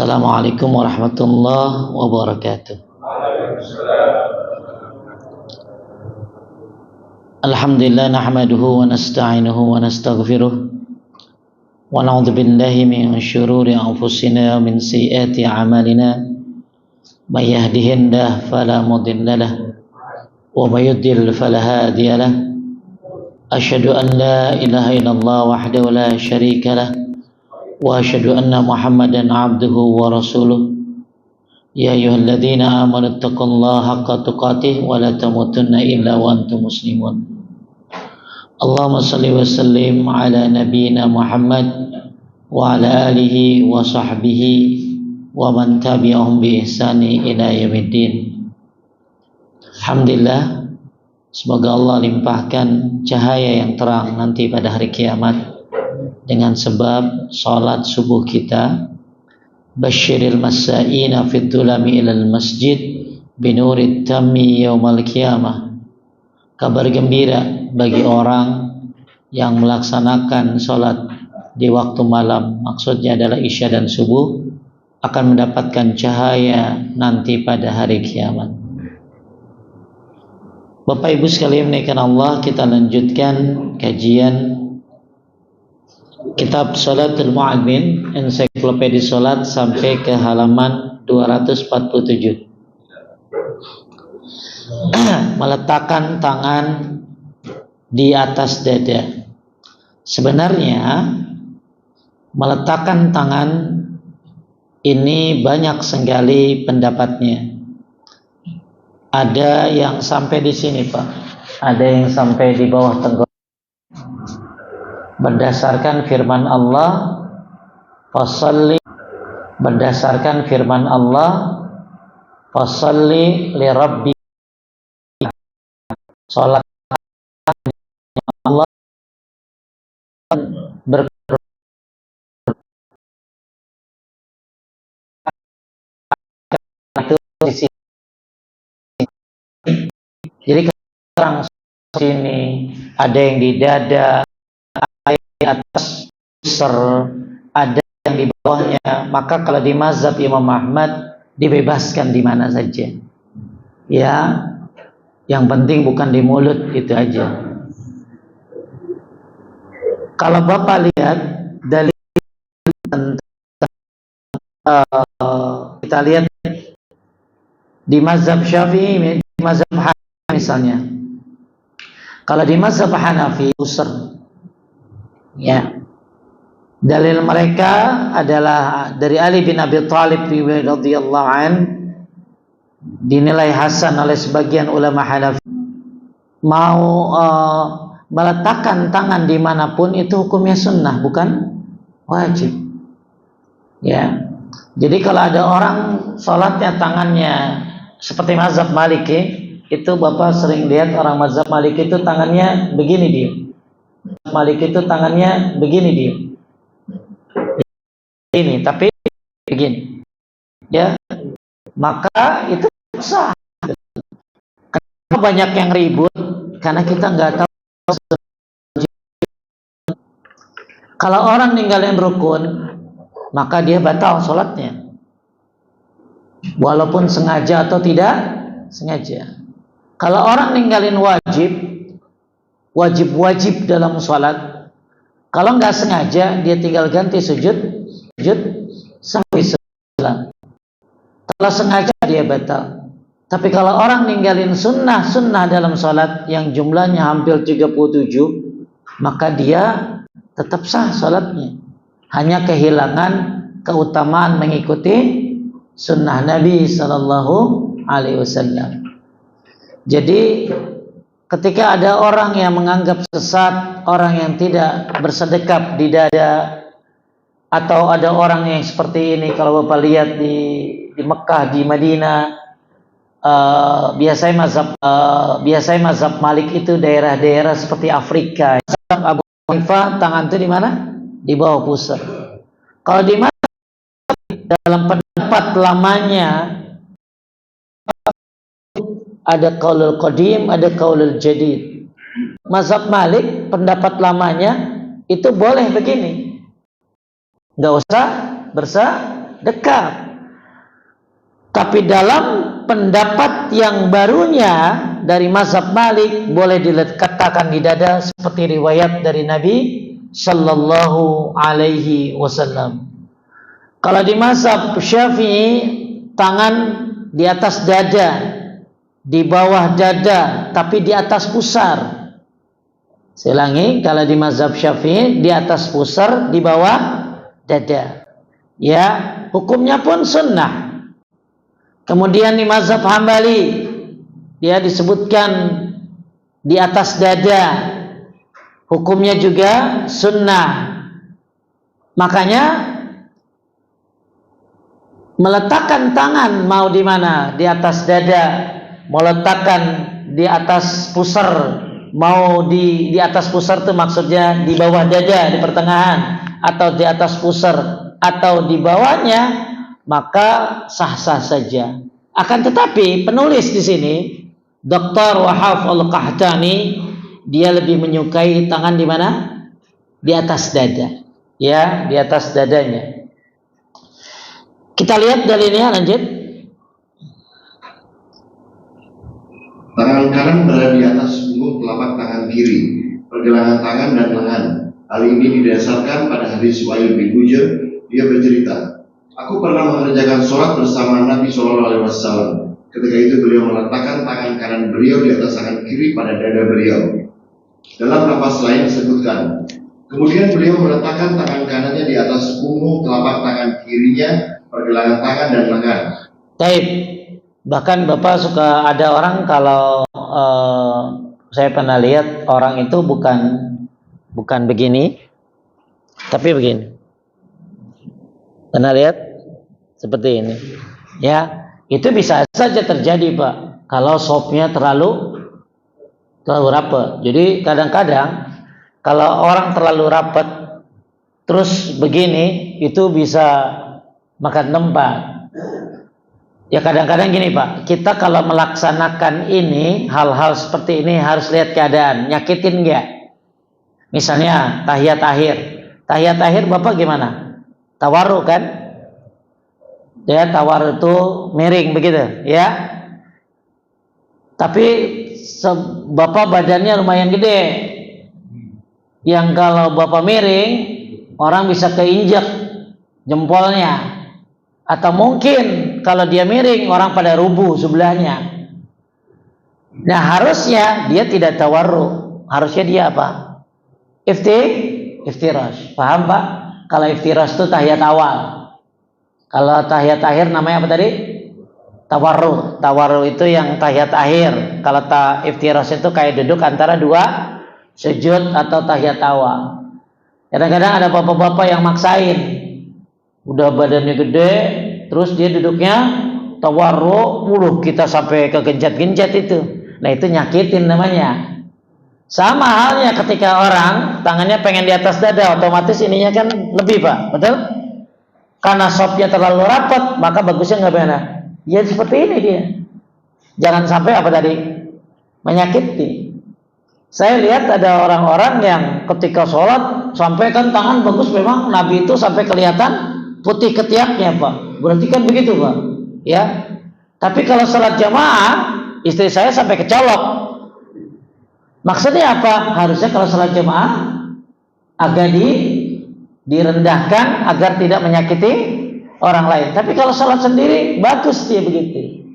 Assalamualaikum warahmatullahi wabarakatuh. Alhamdulillah nahmaduhu wa nasta'inuhu wa nastaghfiruh wa na'udzu billahi min syururi anfusina wa min sayyiati a'malina. May yahdihillahu fala mudilla lahu wa may yudlil fala hadiya lahu. Asyhadu an la ilaha illallah wahdahu la syarika lahu wa asyhadu anna Muhammadan abduhu wa rasuluh. Ya ayyuhalladzina amanu taqullaha haqqa tuqatih wa la tamutunna illa wa antum muslimun. Allahumma shalli wa sallim ala nabiyyina Muhammad wa ala alihi wa sahbihi wa man tabi'ahum bi ihsani ila yaumiddin. Alhamdulillah, semoga Allah limpahkan cahaya yang terang nanti pada hari kiamat dengan sebab salat subuh kita. Basyiril masa'ina fid dhulami ilal masjid binurit tammi yaumal qiyamah. Kabar gembira bagi orang yang melaksanakan salat di waktu malam, maksudnya adalah isya dan subuh, akan mendapatkan cahaya nanti pada hari kiamat. Bapak Ibu sekalian menaikkan Allah, kita lanjutkan kajian Kitab Shalatul Mu'admin, ensiklopedia salat, sampai ke halaman 247. Meletakkan tangan di atas dada. Sebenarnya meletakkan tangan ini banyak sekali pendapatnya. Ada yang sampai di sini, Pak. Ada yang sampai di bawah tenggorokan. Berdasarkan firman Allah, fasalli, berdasarkan firman Allah, fasalli li rabbi, salat Allah itu di sini. Jadi orang sini ada yang di dada, di atas pusar, ada yang di bawahnya. Maka kalau di mazhab Imam Ahmad dibebaskan di mana saja. Ya, yang penting bukan di mulut, itu aja. Kalau Bapak lihat dalil tentang kita lihat di mazhab Syafi'i, di mazhab Hanafi misalnya. Kalau di mazhab Hanafi pusar. Ya, dalil mereka adalah dari Ali bin Abi Thalib radhiyallahu an, dinilai hasan oleh sebagian ulama Hanafi. Mau meletakkan tangan dimanapun itu hukumnya sunnah, bukan wajib. Ya, jadi kalau ada orang sholatnya tangannya seperti mazhab Maliki, itu Bapak sering lihat orang mazhab Maliki itu tangannya begini dia. Malik itu tangannya begini dia, ini tapi begini, ya, maka itu sah. Kenapa banyak yang ribut? Karena kita nggak tahu. Kalau orang ninggalin rukun, maka dia batal sholatnya, walaupun sengaja atau tidak sengaja. Kalau orang ninggalin wajib dalam sholat, kalau nggak sengaja dia tinggal ganti sujud sampai salam. Kalau sengaja dia batal. Tapi kalau orang ninggalin sunnah dalam sholat yang jumlahnya hampir 37, maka dia tetap sah sholatnya. Hanya kehilangan keutamaan mengikuti sunnah Nabi Sallallahu Alaihi Wasallam. Jadi ketika ada orang yang menganggap sesat, orang yang tidak bersedekap di dada, atau ada orang yang seperti ini, kalau Bapak lihat di Mekah, di Madinah, biasanya mazhab Malik itu daerah-daerah seperti Afrika. Abu Hanifah tangan itu di mana? Di bawah pusar. Kalau di mana dalam pendapat lamanya ada qaulul qadim, ada qaulul jadid. Mazhab Malik pendapat lamanya itu boleh begini, nggak usah dekat. Tapi dalam pendapat yang barunya dari mazhab Malik boleh diletakkan di dada seperti riwayat dari Nabi sallallahu alaihi wasallam. Kalau di mazhab Syafi'i, tangan di atas dada, di bawah dada, tapi di atas pusar. Saya ulangi, kalau di mazhab Syafi'i di atas pusar, di bawah dada. Ya, hukumnya pun sunnah. Kemudian di mazhab Hambali dia disebutkan di atas dada, hukumnya juga sunnah. Makanya meletakkan tangan mau di mana? Di atas dada, meletakkan di atas pusar, mau di atas pusar itu maksudnya di bawah dada, di pertengahan, atau di atas pusar, atau di bawahnya, maka sah-sah saja. Akan tetapi penulis di sini, Dr. Wahaf Al-Qahtani, dia lebih menyukai tangan di mana? Di atas dada. Ya, di atas dadanya. Kita lihat dalilnya, lanjut. Tangan kanan berada di atas punggung telapak tangan kiri, pergelangan tangan dan lengan. Hal ini didasarkan pada hadis Wa'il bin Hujr. Dia bercerita, aku pernah mengerjakan sholat bersama Nabi SAW. Ketika itu beliau meletakkan tangan kanan beliau di atas tangan kiri pada dada beliau. Dalam nafas lain disebutkan, kemudian beliau meletakkan tangan kanannya di atas punggung telapak tangan kirinya, pergelangan tangan dan lengan. Baik. Bahkan Bapak suka ada orang kalau saya pernah lihat orang itu bukan begini, tapi begini. Pernah lihat seperti ini? Ya, itu bisa saja terjadi, Pak. Kalau sopnya terlalu rapat. Jadi kadang-kadang kalau orang terlalu rapat terus begini, itu bisa makan tempat. Ya kadang-kadang gini, Pak, kita kalau melaksanakan ini, hal-hal seperti ini harus lihat keadaan, nyakitin enggak? Misalnya tahiyat akhir Bapak gimana? Tawarruk kan? Ya, tawarruk itu miring begitu, ya. Tapi Bapak badannya lumayan gede. Yang kalau Bapak miring, orang bisa keinjak jempolnya. Atau mungkin kalau dia miring, orang pada rubuh sebelahnya. Nah, harusnya dia tidak tawarruk. Harusnya dia apa? Iftirash. Paham, Pak? Kalau iftirash itu tahiyat awal. Kalau tahiyat akhir namanya apa tadi? Tawarruk. Tawarruk itu yang tahiyat akhir. Kalau iftirash itu kayak duduk antara dua sujud atau tahiyat awal. Kadang-kadang ada bapak-bapak yang maksain. Udah badannya gede, terus dia duduknya tawarruk, kita sampai kegenjat-genjat itu. Nah, itu nyakitin namanya. Sama halnya ketika orang tangannya pengen di atas dada, otomatis ininya kan lebih, Pak, betul? Karena sopnya terlalu rapat, maka bagusnya nggak benar. Ya seperti ini dia. Jangan sampai apa tadi? Menyakiti. Saya lihat ada orang-orang yang ketika sholat sampai kan tangan bagus, memang Nabi itu sampai kelihatan putih ketiaknya, Pak. Berarti kan begitu, Pak. Ya. Tapi kalau sholat jamaah, istri saya sampai kecolok. Maksudnya apa? Harusnya kalau sholat jamaah agak direndahkan agar tidak menyakiti orang lain. Tapi kalau sholat sendiri bagus dia begitu.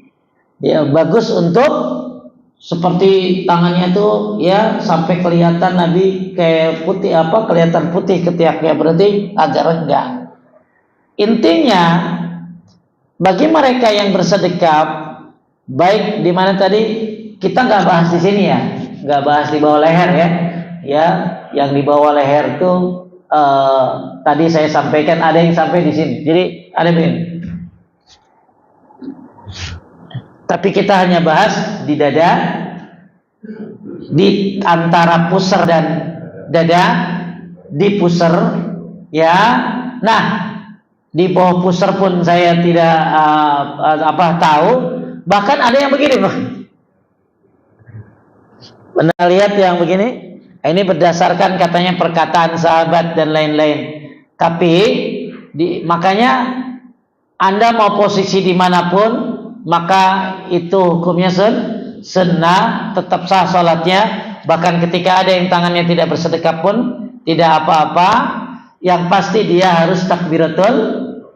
Ya, bagus untuk seperti tangannya itu ya sampai kelihatan Nabi kayak putih kelihatan putih ketiaknya, berarti agak renggang. Intinya bagi mereka yang bersedekap, baik di mana tadi kita nggak bahas di sini ya, nggak bahas di bawah leher ya, yang di bawah leher itu tadi saya sampaikan ada yang sampai di sini, jadi ada begini. Tapi kita hanya bahas di dada, di antara pusar dan dada, di pusar ya. Nah, di bawah pusar pun saya tidak tahu. Bahkan ada yang begini, Pak. Pernah lihat yang begini? Ini berdasarkan katanya perkataan sahabat dan lain-lain. Tapi makanya Anda mau posisi dimanapun, maka itu hukumnya sunnah, tetap sah salatnya. Bahkan ketika ada yang tangannya tidak bersedekap pun tidak apa-apa. Yang pasti dia harus takbiratul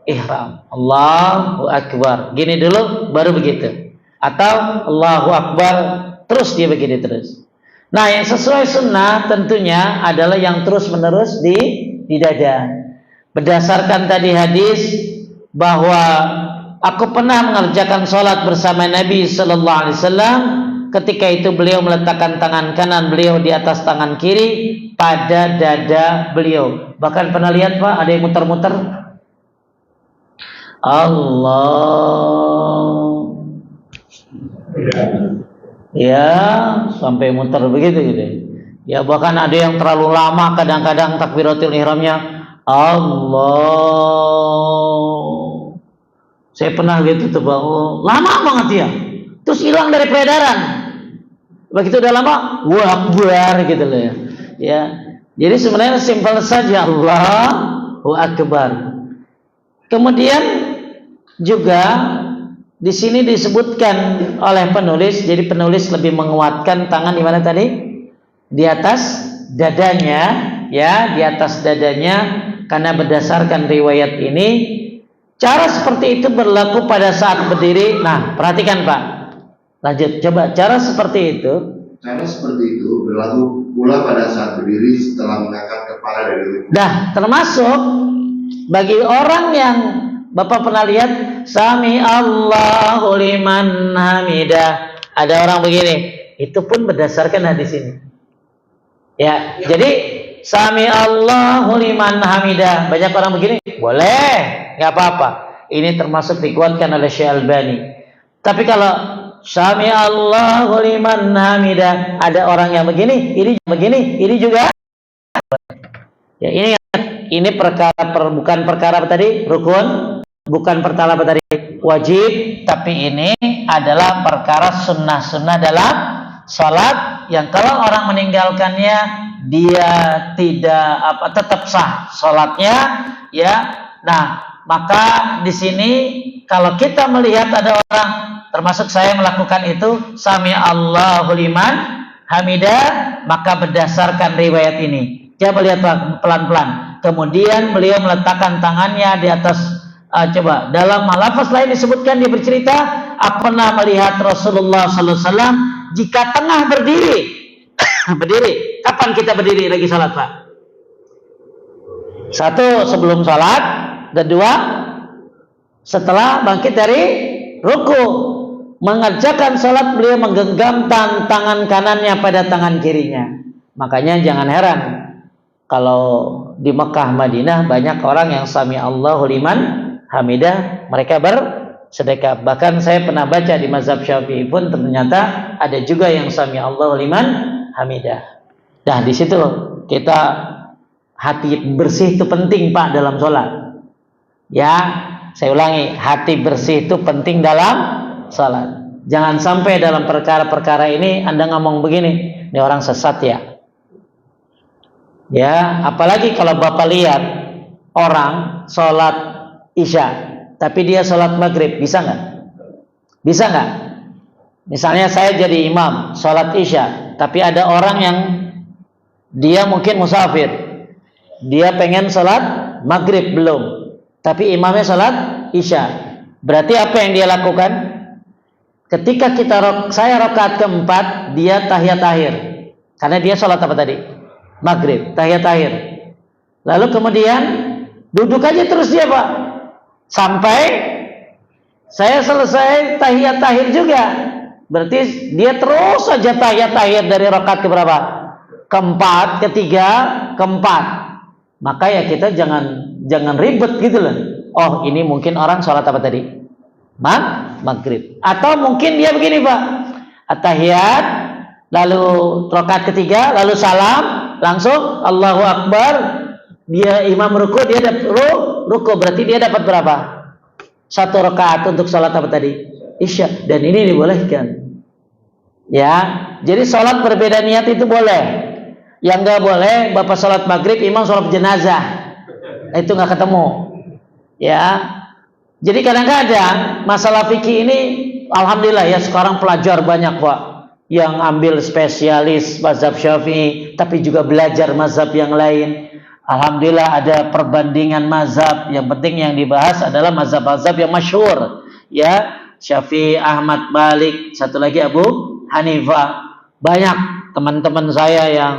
ihram, Allahu Akbar. Gini dulu, baru begitu. Atau Allahu Akbar, terus dia begini terus. Nah, yang sesuai sunnah tentunya adalah yang terus menerus di dada. Berdasarkan tadi hadis bahwa aku pernah mengerjakan sholat bersama Nabi Sallallahu Alaihi Wasallam. Ketika itu beliau meletakkan tangan kanan beliau di atas tangan kiri pada dada beliau. Bahkan pernah lihat Pak, ada yang muter-muter. Allah, ya sampai muter begitu gitu. Ya bahkan ada yang terlalu lama, kadang-kadang takbiratul ihramnya Allah. Saya pernah gitu tuh Bang, lama banget ya. Terus hilang dari peredaran. Begitu udah lama, wah Akbar gitu loh ya. Ya. Jadi sebenarnya simpel saja, Allahu Akbar. Kemudian juga di sini disebutkan oleh penulis, jadi penulis lebih menguatkan tangan di mana tadi? Di atas dadanya, ya, di atas dadanya, karena berdasarkan riwayat ini cara seperti itu berlaku pada saat berdiri. Nah, perhatikan Pak. Lanjut, coba cara seperti itu. Cara seperti itu berlaku pula pada saat berdiri setelah mengangkat kepala dari ruku. Nah, termasuk bagi orang yang Bapak pernah lihat Sami Allahu liman hamidah. Ada orang begini. Itu pun berdasarkan hadis ini. Ya, jadi Sami Allahu liman hamidah. Banyak orang begini, boleh, nggak apa-apa. Ini termasuk dikuatkan oleh Syekh Albani. Tapi kalau Sami Allahu liman hamidah, ada orang yang begini, ini juga. Ya, ini perkara bukan perkara tadi rukun, bukan perkara tadi wajib, tapi ini adalah perkara sunnah-sunnah dalam salat yang kalau orang meninggalkannya dia tidak tetap sah salatnya, ya. Nah, maka di sini kalau kita melihat ada orang, termasuk saya melakukan itu, Sami Allahu liman hamidah, maka berdasarkan riwayat ini. Coba lihat pelan-pelan. Kemudian beliau meletakkan tangannya di atas. Coba dalam lafaz lain disebutkan, dia bercerita, aku pernah melihat Rasulullah Sallallahu Alaihi Wasallam jika tengah berdiri. Berdiri. Kapan kita berdiri lagi salat Pak? Satu, sebelum salat. Kedua, setelah bangkit dari ruku. Mengerjakan salat beliau menggenggam tangan kanannya pada tangan kirinya. Makanya jangan heran kalau di Mekah Madinah banyak orang yang Sami Allahu liman hamidah, mereka bersedekah. Bahkan saya pernah baca di mazhab Syafi'i pun ternyata ada juga yang Sami Allahu liman hamidah. Nah, di situ kita hati bersih itu penting Pak dalam sholat. Ya, saya ulangi, hati bersih itu penting dalam sholat. Jangan sampai dalam perkara-perkara ini Anda ngomong begini, ini orang sesat ya. Ya, apalagi kalau Bapak lihat orang sholat isya, tapi dia sholat maghrib, bisa nggak? Bisa nggak? Misalnya saya jadi imam sholat isya, tapi ada orang yang dia mungkin musafir, dia pengen sholat maghrib belum, tapi imamnya sholat isya. Berarti apa yang dia lakukan? Ketika saya rakaat keempat, dia tahiyat akhir, karena dia sholat apa tadi? Maghrib, tahiyat akhir. Lalu kemudian duduk aja terus dia Pak, sampai saya selesai tahiyat akhir juga. Berarti dia terus saja tahiyat akhir dari rakaat keberapa? Keempat, ketiga, keempat. Maka ya kita jangan ribet gitu loh. Oh, ini mungkin orang sholat apa tadi? Maghrib. Atau mungkin dia begini Pak, at-tahiyat, lalu rakaat ketiga, lalu salam, langsung Allahu Akbar, dia imam ruku, dia dapat ruku, berarti dia dapat berapa? Satu rakaat untuk sholat apa tadi? Isya. Dan ini dibolehkan. Ya, jadi sholat berbeda niat itu boleh. Yang nggak boleh, Bapak sholat maghrib, imam sholat jenazah, itu nggak ketemu. Ya, Jadi kadang-kadang masalah fikih ini, alhamdulillah ya sekarang pelajar banyak Pak yang ambil spesialis mazhab Syafi'i, tapi juga belajar mazhab yang lain. Alhamdulillah ada perbandingan mazhab. Yang penting yang dibahas adalah mazhab-mazhab yang masyhur, ya, Syafi'i, Ahmad, Malik, satu lagi Abu Hanifah. Banyak teman-teman saya yang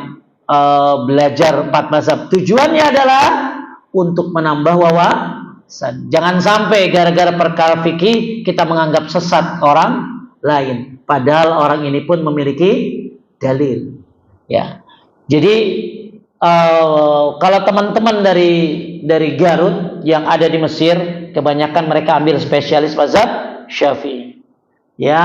belajar 4 mazhab. Tujuannya adalah untuk menambah wawasan. Jangan sampai gara-gara perkara fikih kita menganggap sesat orang lain, padahal orang ini pun memiliki dalil. Ya, jadi kalau teman-teman dari Garut yang ada di Mesir, kebanyakan mereka ambil spesialis mazhab Syafi'i. Ya,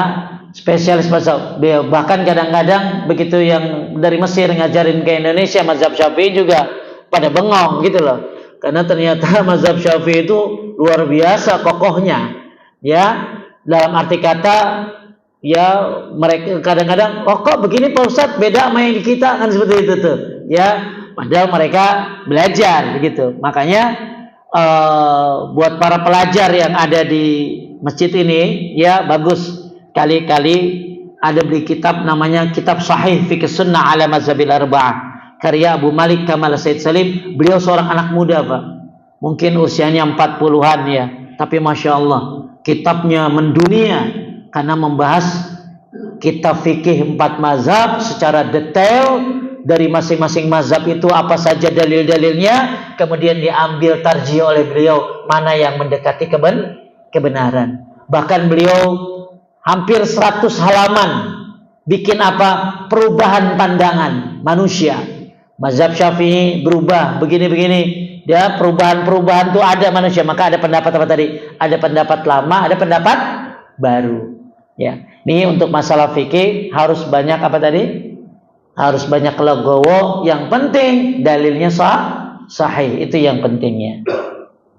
spesialis mazhab. Bahkan kadang-kadang begitu yang dari Mesir ngajarin ke Indonesia mazhab Syafi'i juga pada bengong gitu loh. Karena ternyata mazhab Syafi'i itu luar biasa kokohnya. Ya, dalam arti kata, ya mereka kadang-kadang, oh kok begini Pak Ustadz, beda sama yang di kita, kan seperti itu tuh. Ya, padahal mereka belajar begitu. Makanya buat para pelajar yang ada di masjid ini, ya bagus kali-kali ada beli kitab namanya Kitab Sahih Fiqh Sunnah ala Mazhabil Arba'ah, karya Abu Malik Kamal Said Salim. Beliau seorang anak muda Pak, mungkin usianya 40-an ya, tapi Masya Allah kitabnya mendunia karena membahas kitab fikih 4 mazhab secara detail, dari masing-masing mazhab itu apa saja dalil-dalilnya, kemudian diambil tarjih oleh beliau mana yang mendekati kebenaran. Bahkan beliau hampir 100 halaman bikin apa? Perubahan pandangan manusia. Mazhab Syafi'i berubah begini-begini. Ya, perubahan-perubahan itu ada manusia. Maka ada pendapat apa tadi? Ada pendapat lama, ada pendapat baru. Ya, ini untuk masalah fikih harus banyak apa tadi? Harus banyak legowo. Yang penting dalilnya sahih, itu yang pentingnya.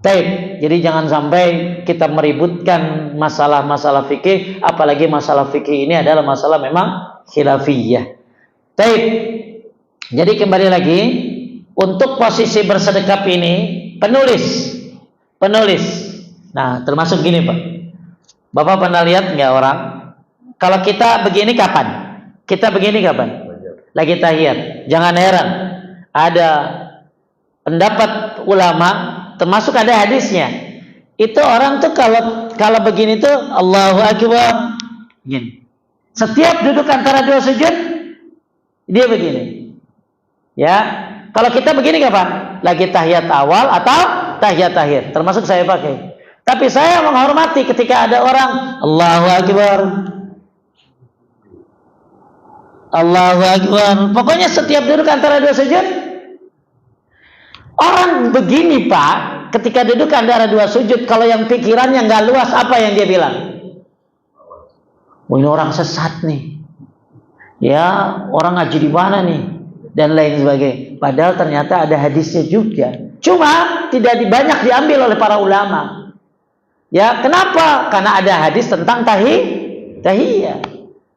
Baik, jadi jangan sampai kita meributkan masalah-masalah fikih, apalagi masalah fikih ini adalah masalah memang khilafiyah. Baik, jadi kembali lagi untuk posisi bersedekap ini penulis. Nah, termasuk gini Pak. Bapak pernah lihat nggak orang kalau kita begini kapan? Kita begini kapan? Lagi tahiyat. Jangan heran, ada pendapat ulama, termasuk ada hadisnya. Itu orang tuh kalau begini tuh Allahu Akbar, begini. Setiap duduk antara 2 sujud dia begini. Ya, kalau kita begini kapan? Lagi tahiyat awal atau tahiyat akhir. Termasuk saya pakai. Tapi saya menghormati ketika ada orang Allahu Akbar, Allahu Akbar. Pokoknya setiap duduk antara 2 sujud. Orang begini Pak, ketika duduk antara 2 sujud, kalau yang pikirannya nggak luas, apa yang dia bilang? Oh, ini orang sesat nih. Ya, orang ngaji di mana nih? Dan lain sebagainya. Padahal ternyata ada hadisnya juga. Cuma tidak banyak diambil oleh para ulama. Ya, kenapa? Karena ada hadis tentang tahiyah.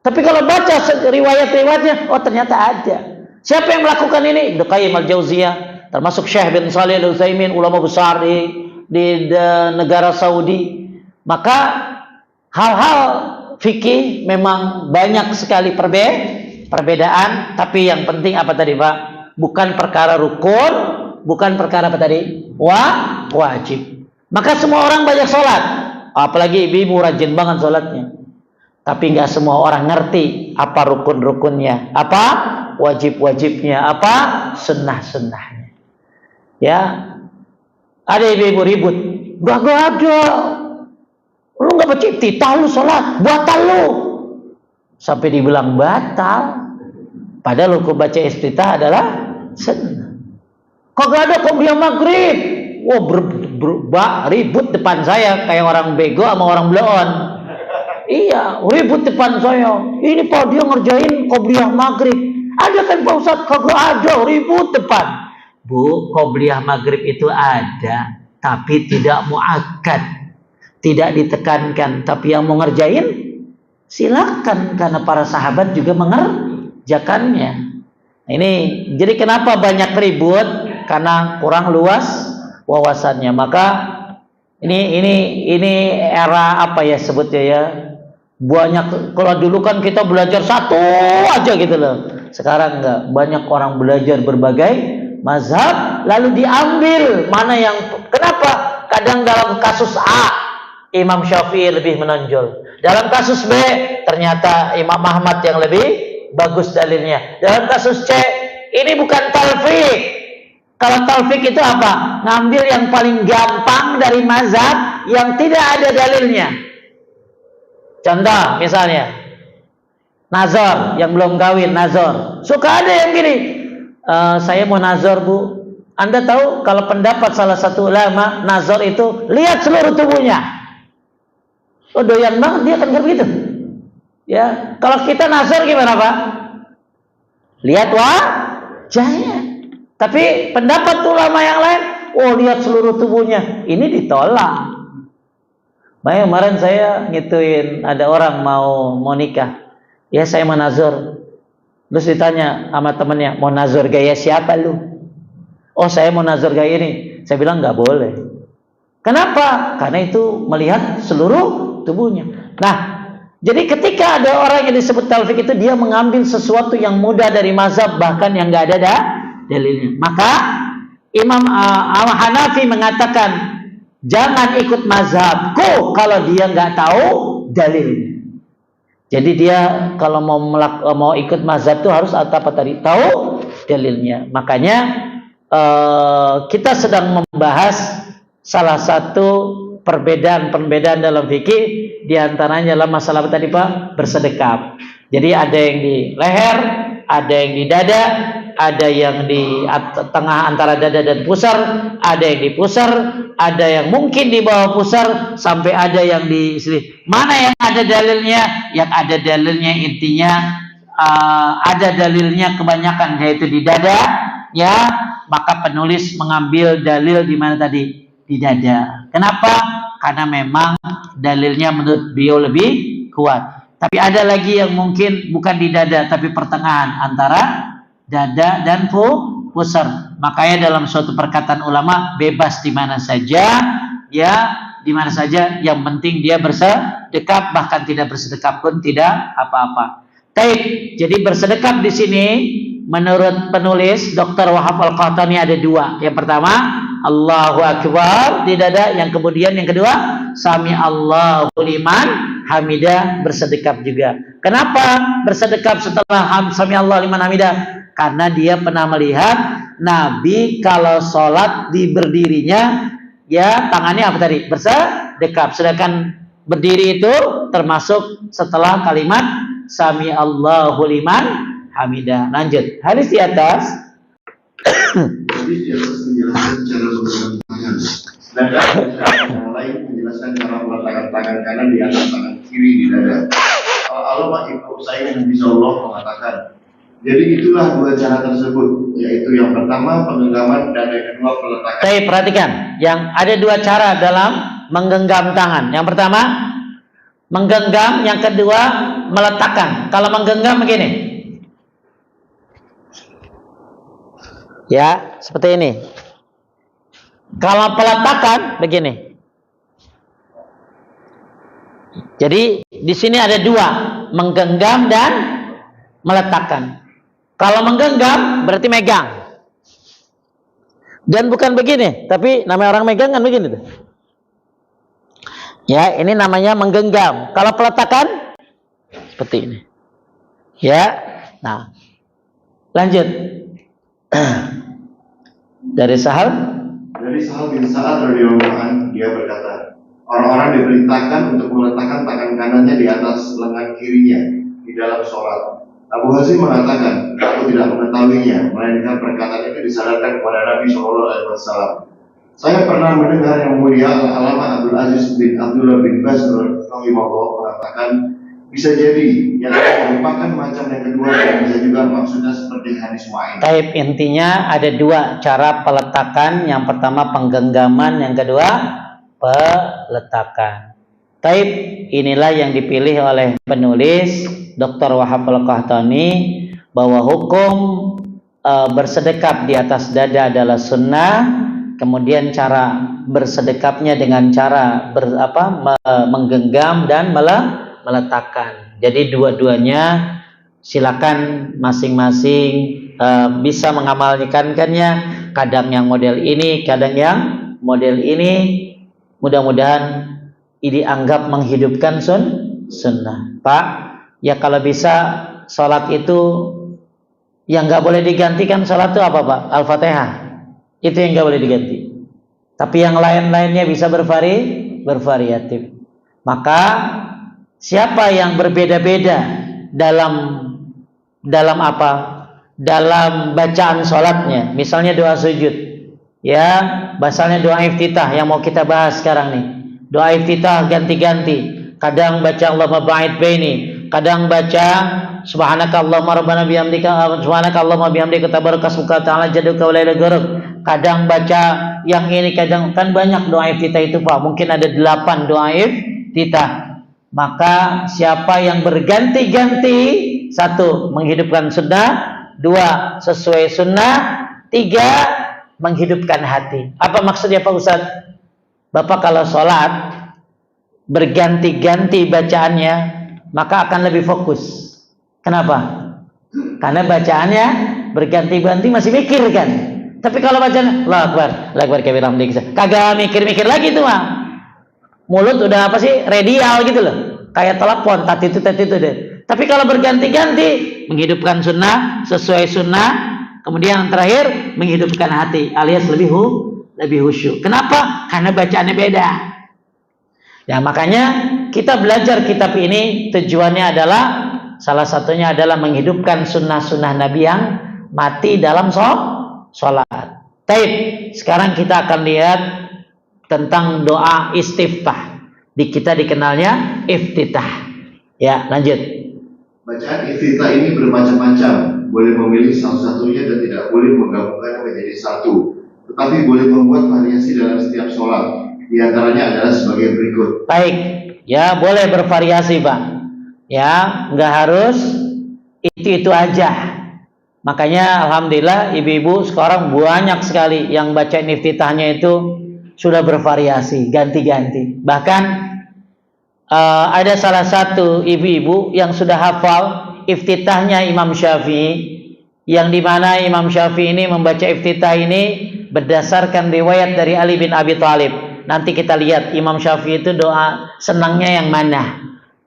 Tapi kalau baca riwayat-riwayatnya, oh ternyata ada. Siapa yang melakukan ini? Ibnu Qayyim al-Jauziyah, termasuk Syekh bin Shalih al-Utsaimin, ulama besar di negara Saudi. Maka hal-hal fikih memang banyak sekali perbedaan, tapi yang penting apa tadi Pak? Bukan perkara rukun, bukan perkara apa tadi? Wajib. Maka semua orang banyak sholat, apalagi ibu-ibu rajin banget sholatnya. Tapi nggak semua orang ngerti apa rukun-rukunnya, apa wajib-wajibnya, apa sunnah-sunnahnya. Ya, ada ibu-ibu ribut, gak ada. Lu nggak baca iftitah lu sholat, batal lu. Sampai dibilang batal. Padahal hukum baca iftitah adalah sunnah. Kok gak ada qobliyah maghrib? Wah, ribut depan saya kayak orang bego sama orang bloon. Iya, ribut depan saya. Ini Pak dia ngerjain qobliyah maghrib. Ada kan Pak Ustadz? Kagak ada, ribut depan. Bu, qobliyah maghrib itu ada, tapi tidak muakkad, tidak ditekankan. Tapi yang mau ngerjain silakan, karena para sahabat juga mengerjakannya. Ini jadi kenapa banyak ribut? Karena kurang luas wawasannya. Maka Ini era apa ya sebutnya ya? Banyak, kalau dulu kan kita belajar satu aja gitu loh. Sekarang enggak, banyak orang belajar berbagai mazhab lalu diambil mana yang, kenapa? Kadang dalam kasus A Imam Syafi'i lebih menonjol. Dalam kasus B ternyata Imam Ahmad yang lebih bagus dalilnya. Dalam kasus C ini bukan talfiq. Kalau talfiq itu apa? Ngambil yang paling gampang dari mazhab yang tidak ada dalilnya. Contoh misalnya nazar, yang belum kawin nazar. Suka ada yang gini, saya mau nazar bu. Anda tahu kalau pendapat salah satu ulama, nazar itu lihat seluruh tubuhnya. Oh doyan banget dia kan begitu. Ya, kalau kita nazar gimana Pak? Lihat wajahnya. Tapi pendapat ulama yang lain, oh lihat seluruh tubuhnya. Ini ditolak. Makanya kemarin saya ngituin ada orang mau nikah. Ya saya mau nazar. Terus ditanya sama temennya, mau nazar gaya siapa lu? Oh saya mau nazar gaya ini. Saya bilang nggak boleh. Kenapa? Karena itu melihat seluruh tubuhnya. Nah, jadi ketika ada orang yang disebut talfiq itu dia mengambil sesuatu yang mudah dari mazhab bahkan yang nggak ada dalilnya. Maka Imam Hanafi mengatakan jangan ikut mazhabku kalau dia nggak tahu dalilnya. Jadi dia kalau mau ikut mazhab itu harus apa tadi? Tahu dalilnya. Makanya kita sedang membahas salah satu perbedaan dalam fikih, diantaranya dalam masalah tadi Pak, bersedekap. Jadi ada yang di leher, ada yang di dada, ada yang di tengah antara dada dan pusar, ada yang di pusar, ada yang mungkin di bawah pusar, sampai ada yang di sini. Mana yang ada dalilnya? Yang ada dalilnya intinya ada dalilnya kebanyakan yaitu di dada, ya. Maka penulis mengambil dalil di mana tadi? Di dada. Kenapa? Karena memang dalilnya menurut beliau lebih kuat. Tapi ada lagi yang mungkin bukan di dada tapi pertengahan antara dada dan pusar. Makanya dalam suatu perkataan ulama bebas di mana saja, ya, di mana saja, yang penting dia bersedekap, bahkan tidak bersedekap pun tidak apa-apa. Jadi bersedekap di sini menurut penulis Dr. Wahab Al-Qahtani ada dua. Yang pertama Allahu Akbar di dada, yang kedua Sami Allahu liman hamidah, bersedekap juga. Kenapa bersedekap setelah Sami Allahu liman hamidah? Karena dia pernah melihat Nabi kalau sholat di berdirinya ya tangannya apa tadi? Bersedekap. Sedangkan berdiri itu termasuk setelah kalimat Sami Allahu liman hamidah. Lanjut. Hadis di atas. Hadis di atas menjelaskan cara menggunakan tangan. Sedangkan yang lain menjelaskan cara meletakkan tangan kanan di atas tangan kiri di dada. Al-Allamah Ibnu Utsaimin bismillah mengatakan, jadi itulah dua cara tersebut, yaitu yang pertama penggenggaman dan yang kedua peletakan. Saya perhatikan, yang ada dua cara dalam menggenggam tangan. Yang pertama menggenggam, yang kedua meletakkan. Kalau menggenggam begini, ya seperti ini. Kalau peletakan begini. Jadi di sini ada dua, menggenggam dan meletakkan. Kalau menggenggam berarti megang. Dan bukan begini, tapi namanya orang megang kan begini tuh. Ya, ini namanya menggenggam. Kalau peletakan seperti ini. Ya. Nah. Lanjut. Dari Sahal bin Sa'ad radhiyallahu anhu, dia berkata, orang-orang diperintahkan untuk meletakkan tangan kanannya di atas lengan kirinya di dalam sholat. Abu Hazim mengatakan, aku tidak mengetahuinya, melainkan perkataan itu disadarkan kepada Nabi SAW. Saya pernah mendengar yang mulia Al-Allamah Abdul Aziz bin Abdullah bin Baz rahimahullah mengatakan, bisa jadi yang merupakan macam yang kedua dan bisa juga maksudnya seperti hadis Mu'ain. Taib, intinya ada dua cara peletakan. Yang pertama penggenggaman, yang kedua peletakan. Taib, inilah yang dipilih oleh penulis Dr. Wahab Al-Qahtani, bahwa hukum bersedekap di atas dada adalah sunnah, kemudian cara bersedekapnya dengan cara menggenggam dan meletakkan. Jadi dua-duanya silakan masing-masing bisa mengamalkannya, kadang yang model ini, kadang yang model ini. Mudah-mudahan ini anggap menghidupkan sunnah. Pak, ya kalau bisa sholat itu yang nggak boleh digantikan sholat itu apa Pak? Al-Fatihah. Itu yang nggak boleh diganti. Tapi yang lain-lainnya bisa bervariatif. Maka siapa yang berbeda-beda dalam apa? Dalam bacaan sholatnya. Misalnya doa sujud, ya, basalnya doa iftitah yang mau kita bahas sekarang nih. Doa iftitah ganti-ganti. Kadang baca Allahumma ba'id baini, kadang baca subhanaka Allahumma rabbana bihamdika, subhanaka Allahumma bihamdika tabarakasmuka ta'ala jadduka wa la ilaha ghairuk. Kadang baca yang ini, kadang kan banyak doa iftitah itu Pak. Mungkin ada 8 doa iftitah. Maka siapa yang berganti-ganti, 1 menghidupkan sunnah, 2 sesuai sunnah, 3 menghidupkan hati. Apa maksudnya Pak Ustadz? Bapak kalau sholat berganti-ganti bacaannya, maka akan lebih fokus. Kenapa? Karena bacaannya berganti-ganti masih mikir kan. Tapi kalau bacaan Allahu Akbar, Allahu Akbar kabir hamdik, kagak mikir-mikir lagi tuh Pak. Mulut udah apa sih? Radial gitu loh. Kayak telepon, tadi itu deh. Tapi kalau berganti-ganti menghidupkan sunnah, sesuai sunnah, kemudian yang terakhir menghidupkan hati, alias lebih khusyuk. Kenapa? Karena bacaannya beda. Ya makanya kita belajar kitab ini tujuannya adalah, salah satunya adalah menghidupkan sunnah-sunnah Nabi yang mati dalam sholat. Taib. Sekarang kita akan lihat tentang doa istiftah. Di kita dikenalnya iftitah. Ya, lanjut. Bacaan iftitah ini bermacam-macam. Boleh memilih salah satunya dan tidak boleh menggabungkannya menjadi satu. Tetapi boleh membuat variasi dalam setiap sholat. Di antaranya adalah sebagai berikut. Baik, ya boleh bervariasi Pak. Ya, nggak harus itu aja. Makanya alhamdulillah ibu-ibu sekarang banyak sekali yang baca iftitahnya itu sudah bervariasi, ganti-ganti. Bahkan ada salah satu ibu-ibu yang sudah hafal iftitahnya Imam Syafi'i, yang dimana Imam Syafi'i ini membaca iftitah ini berdasarkan riwayat dari Ali bin Abi Thalib. Nanti kita lihat Imam Syafi'i itu doa senangnya yang mana.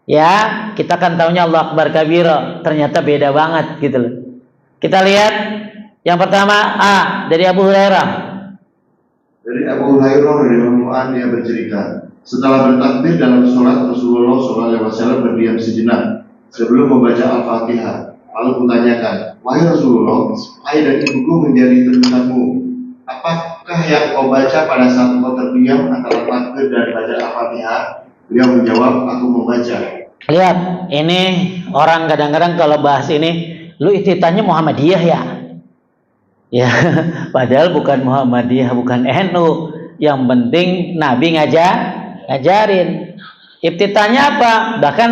Ya, kita kan taunya Allah Akbar kabira, ternyata beda banget gitu loh. Kita lihat yang pertama dari Abu Hurairah. Dari Abu Hurairah radhiyallahu anhu, dia bercerita, setelah bertakbir dalam sholat, Rasulullah SAW berdiam sejenak sebelum membaca Al-Fatihah. Lalu menanyakan, wahai Rasulullah, ayah dan ibuku menjadi terdengarmu. Apakah yang kau baca pada saat kau terdiam antara takbir dan baca Al-Fatihah? Beliau menjawab, aku membaca. Lihat, ini orang kadang-kadang kalau bahas ini, lu iftitahnya Muhammadiyah ya? Ya, padahal bukan Muhammadiyah, bukan NU. Yang penting Nabi ngajarin. Iftitahnya apa? Bahkan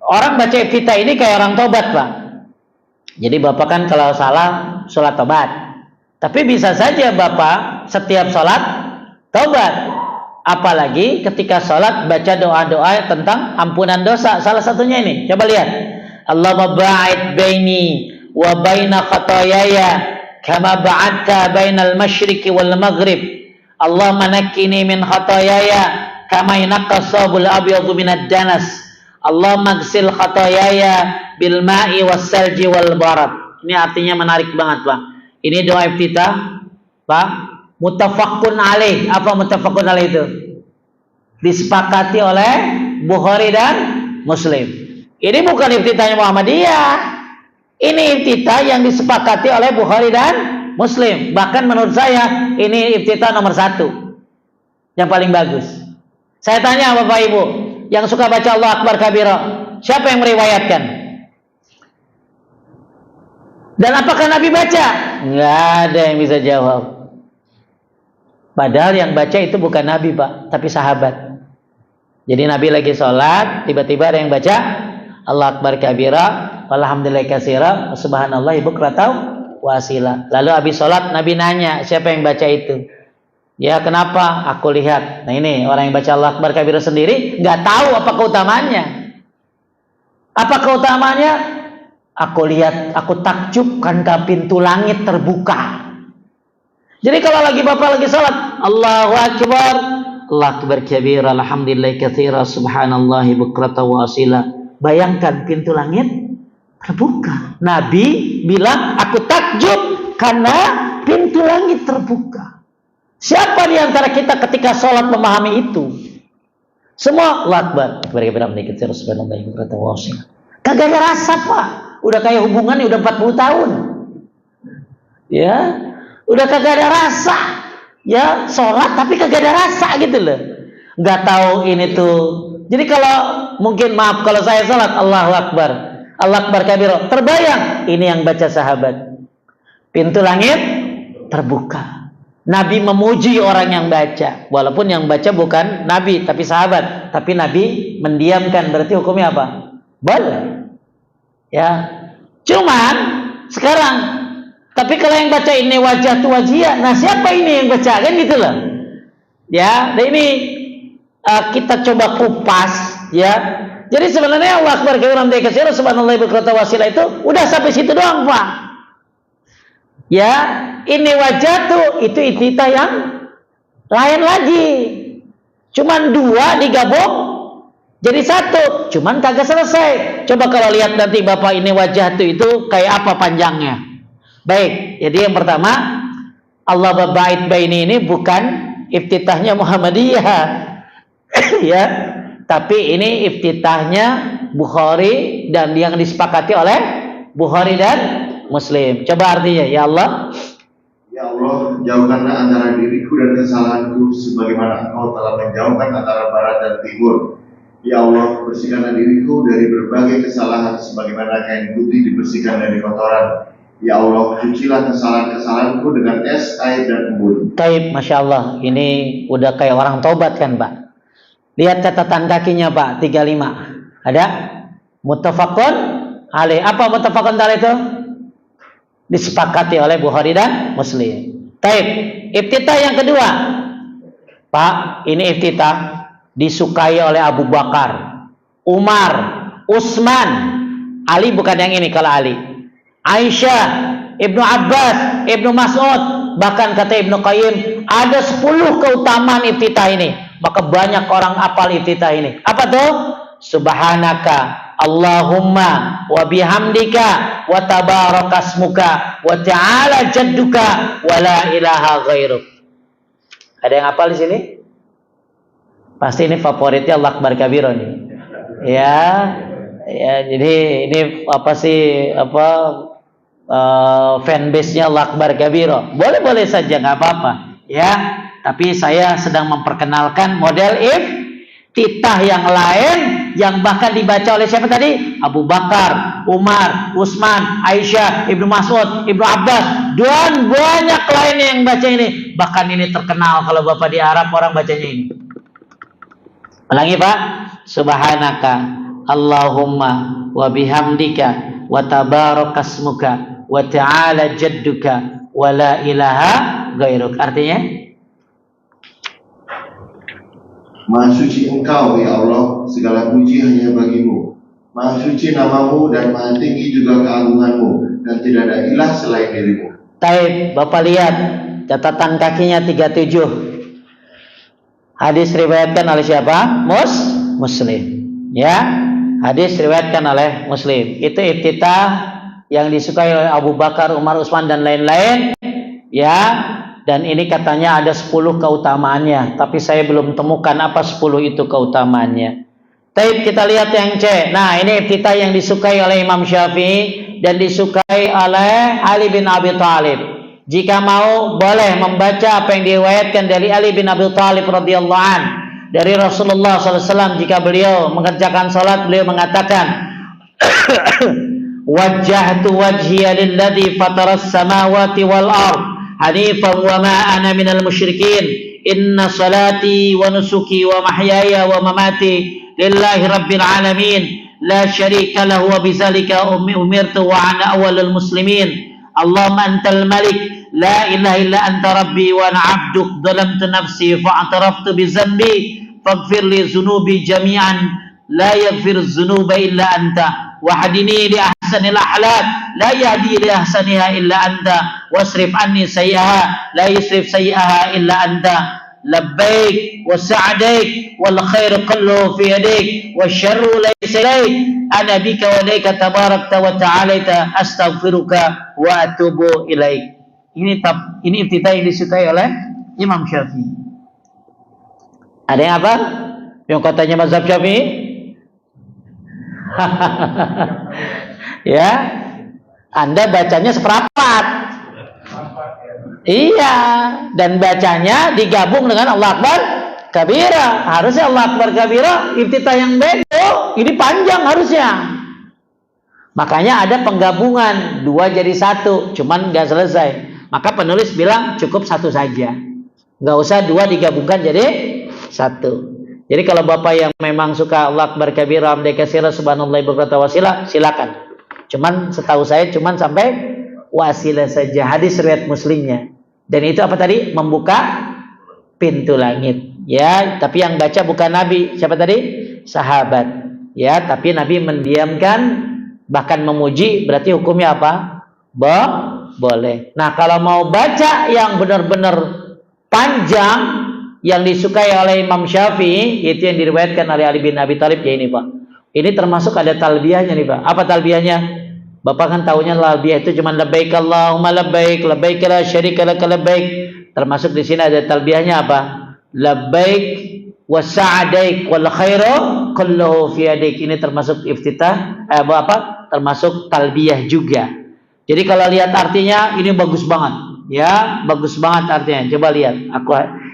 orang baca iftitah ini kayak orang tobat Pak. Jadi Bapak kan kalau salah sholat tobat. Tapi bisa saja Bapak setiap sholat tobat. Apalagi ketika sholat baca doa-doa tentang ampunan dosa. Salah satunya ini, coba lihat. Allahumma ba'id baini wa baina khatayaya kama ba'adta bainal masyriqi wal maghrib. Allahumma nakkini min khatayaya kama yanqqa as-sabul abyadu minad danas. Allahumma ghsil khatayaya bil ma'i was salji wal barad. Ini artinya menarik banget Pak. Ini doa iftitah Pak, muttafaqun alaih. Apa muttafaqun alaih itu? Disepakati oleh Bukhari dan Muslim. Ini bukan iftitahnya Muhammadiyah. Ini iftitah yang disepakati oleh Bukhari dan Muslim. Bahkan menurut saya ini iftitah nomor 1, yang paling bagus. Saya tanya Bapak Ibu yang suka baca Allah Akbar kabira, siapa yang meriwayatkan? Dan apakah Nabi baca? Nggak ada yang bisa jawab. Padahal yang baca itu bukan Nabi Pak, tapi sahabat. Jadi Nabi lagi sholat, tiba-tiba ada yang baca Allah Akbar kabira, walhamdulillah katsira, subhanallah bukratan wasilah. Lalu habis sholat Nabi nanya, siapa yang baca itu? Ya, kenapa? Aku lihat. Nah ini orang yang baca Allahu Akbar kabira sendiri nggak tahu apa keutamaannya. Apa keutamaannya? Aku lihat, aku takjub karena pintu langit terbuka. Jadi kalau bapak lagi sholat, Allahu Akbar, Allahu Akbar kabira, alhamdulillah katsira, subhanallahi bukrata wa asila. Bayangkan pintu langit terbuka. Nabi bilang, aku takjub karena pintu langit terbuka. Siapa di antara kita ketika sholat memahami itu? Semua Allahu Akbar, kabira, alhamdulillah katsira, subhanallahi bukrata wa asila. Kagak ada rasa, Pak. Udah kayak hubungannya udah 40 tahun. Ya, udah kagak ada rasa. Ya, sholat tapi kagak ada rasa gitu loh. Nggak tahu ini tuh. Jadi kalau mungkin maaf kalau saya sholat Allahu Akbar, Allahu Akbar kabira, terbayang ini yang baca sahabat. Pintu langit terbuka. Nabi memuji orang yang baca, walaupun yang baca bukan Nabi tapi sahabat, tapi Nabi mendiamkan, berarti hukumnya apa? Boleh. Ya, cuman sekarang, tapi kalau yang baca ini wajah tu wajia, nah siapa ini yang baca kan gitu loh. Ya, dan ini kita coba kupas ya. Jadi sebenarnya Allahu Akbar kabira alhamdulillah katsira subhanallahi bukrata wa asila itu udah sampai situ doang, Pak. Ya, ini wajah tuh itu iftitah yang lain lagi. Cuman dua digabung jadi satu, cuman kagak selesai. Coba kalau lihat nanti Bapak ini wajah itu kayak apa panjangnya. Baik, jadi yang pertama, Allah ba'id baini ini bukan iftitahnya Muhammadiyah. Ya, tapi ini iftitahnya Bukhari dan yang disepakati oleh Bukhari dan Muslim. Coba artinya, ya Allah. Ya Allah, jauhkanlah antara diriku dan kesalahanku sebagaimana Engkau telah menjauhkan antara barat dan timur. Ya Allah, bersihkanlah diriku dari berbagai kesalahan sebagaimana kain putih dibersihkan dari kotoran. Ya Allah, cucilah kesalahan-kesalahanku dengan es, air, dan embun. Taib, Masya Allah. Ini udah kayak orang tobat kan, Pak? Lihat catatan kakinya, Pak, 35. Ada? Muttafaqun alaih. Apa muttafaqun alaih itu? Disepakati oleh Bukhari dan Muslim. Taib. Iftitah yang kedua. Pak, ini iftitah disukai oleh Abu Bakar, Umar, Utsman, Ali bukan yang ini kalau Ali, Aisyah, Ibnu Abbas, Ibnu Mas'ud, bahkan kata Ibnu Qayyim ada 10 keutamaan iftitah ini. Maka banyak orang apal iftitah ini. Apa tuh? Subhanaka Allahumma wa bihamdika wa tabarakasmuka wa ta'ala jadduka wa la ilaha ghairuk. Ada yang hafal di sini? Pasti ini favoritnya Allahu Akbar kabira nih. Ya, jadi ini apa sih fanbase-nya Allahu Akbar kabira. Boleh-boleh saja nggak apa-apa. Ya, tapi saya sedang memperkenalkan model iftitah yang lain yang bahkan dibaca oleh siapa tadi? Abu Bakar, Umar, Utsman, Aisyah, Ibnu Mas'ud, Ibnu Abbas, dan banyak lain yang baca ini. Bahkan ini terkenal kalau Bapak di Arab orang bacanya ini. Ulangi, Pak. Subhanaka Allahumma wa bihamdika wa tabarakasmuka wa ta'ala jadduka wa la ilaha ghairuk. Artinya, Maha suci Engkau ya Allah, segala puji hanya bagimu. Maha suci namamu dan maha tinggi juga keagunganmu, dan tidak ada ilah selain dirimu. Taib, Bapak lihat catatan kakinya 37. Hadis riwayatkan oleh siapa? Muslim. Ya, hadis riwayatkan oleh Muslim. Itu iftitah yang disukai oleh Abu Bakar, Umar, Utsman dan lain-lain. Ya, dan ini katanya ada 10 keutamaannya, tapi saya belum temukan apa 10 itu keutamaannya. Taib, kita lihat yang C. Nah, ini iftitah yang disukai oleh Imam Syafi'i dan disukai oleh Ali bin Abi Thalib. Jika mau boleh membaca apa yang diriwayatkan dari Ali bin Abi Thalib radhiyallahu an dari Rasulullah SAW. Jika beliau mengerjakan salat, beliau mengatakan, wajjahtu wajhiya lilladzi fataras samawati wal ard hanifan wa ma ana minal musyrikin inna salati wa nusuki wa mahyaya wa mamati lillahi rabbil alamin la syarika lahu wa bizalika umirtu wa ana awwalul muslimin Allahumma antal malik la ilaha illa anta rabbi wa ana 'abduk dhalamtu nafsi fa'taraftu bi dhanbi faghfir li dhunubi jami'an la yaghfiru dhunuba illa anta wahdini li ahsanil akhlaq la yahdi li ahsaniha illa anta wasrif anni sayyi'aha la yusrif sayyi'aha illa anta labbaik wa sa'daik wal khairu kulluhu fi yadik wasyarru laysa ilaik ana bika wa ilaika tabarakta wa ta'alaita astaghfiruka wa atubu ilaik. Ini iftitah yang disukai oleh Imam Syafi'i. Ada yang apa? Yang katanya mazhab Syafi'i? Ya, Anda bacanya seperempat. Iya, dan bacanya digabung dengan Allah Akbar Kabira. Harusnya Allah Akbar Kabira iftitah yang bego. Ini panjang harusnya. Makanya ada penggabungan 2 jadi 1, cuman nggak selesai. Maka penulis bilang cukup 1 saja. Nggak usah 2 digabungkan jadi 1. Jadi kalau Bapak yang memang suka Allah Akbar Kabira hamdan katsira subhanallah bukratan wasila, silakan. Cuman setahu saya cuman sampai wasilah saja, hadis riwayat Muslimnya. Dan itu apa tadi? Membuka pintu langit. Ya, tapi yang baca bukan Nabi. Siapa tadi? Sahabat. Ya, tapi Nabi mendiamkan, bahkan memuji, berarti hukumnya apa? Boleh. Nah, kalau mau baca yang benar-benar panjang yang disukai oleh Imam Syafi'i, itu yang diriwayatkan oleh Ali bin Abi Thalib, ya ini Pak. Ini termasuk ada talbiyahnya nih Pak. Apa talbiyahnya? Bapak kan tahunya talbiyah itu cuma labbaik Allahumma labbaik, labbaik la syarika lak labbaik. Termasuk di sini ada talbiyahnya apa? Labbaik wa sa'daik wal khairu kulluhu fi yadik. Ini termasuk iftitah termasuk talbiyah juga. Jadi kalau lihat artinya ini bagus banget. Ya, bagus banget artinya. Coba lihat.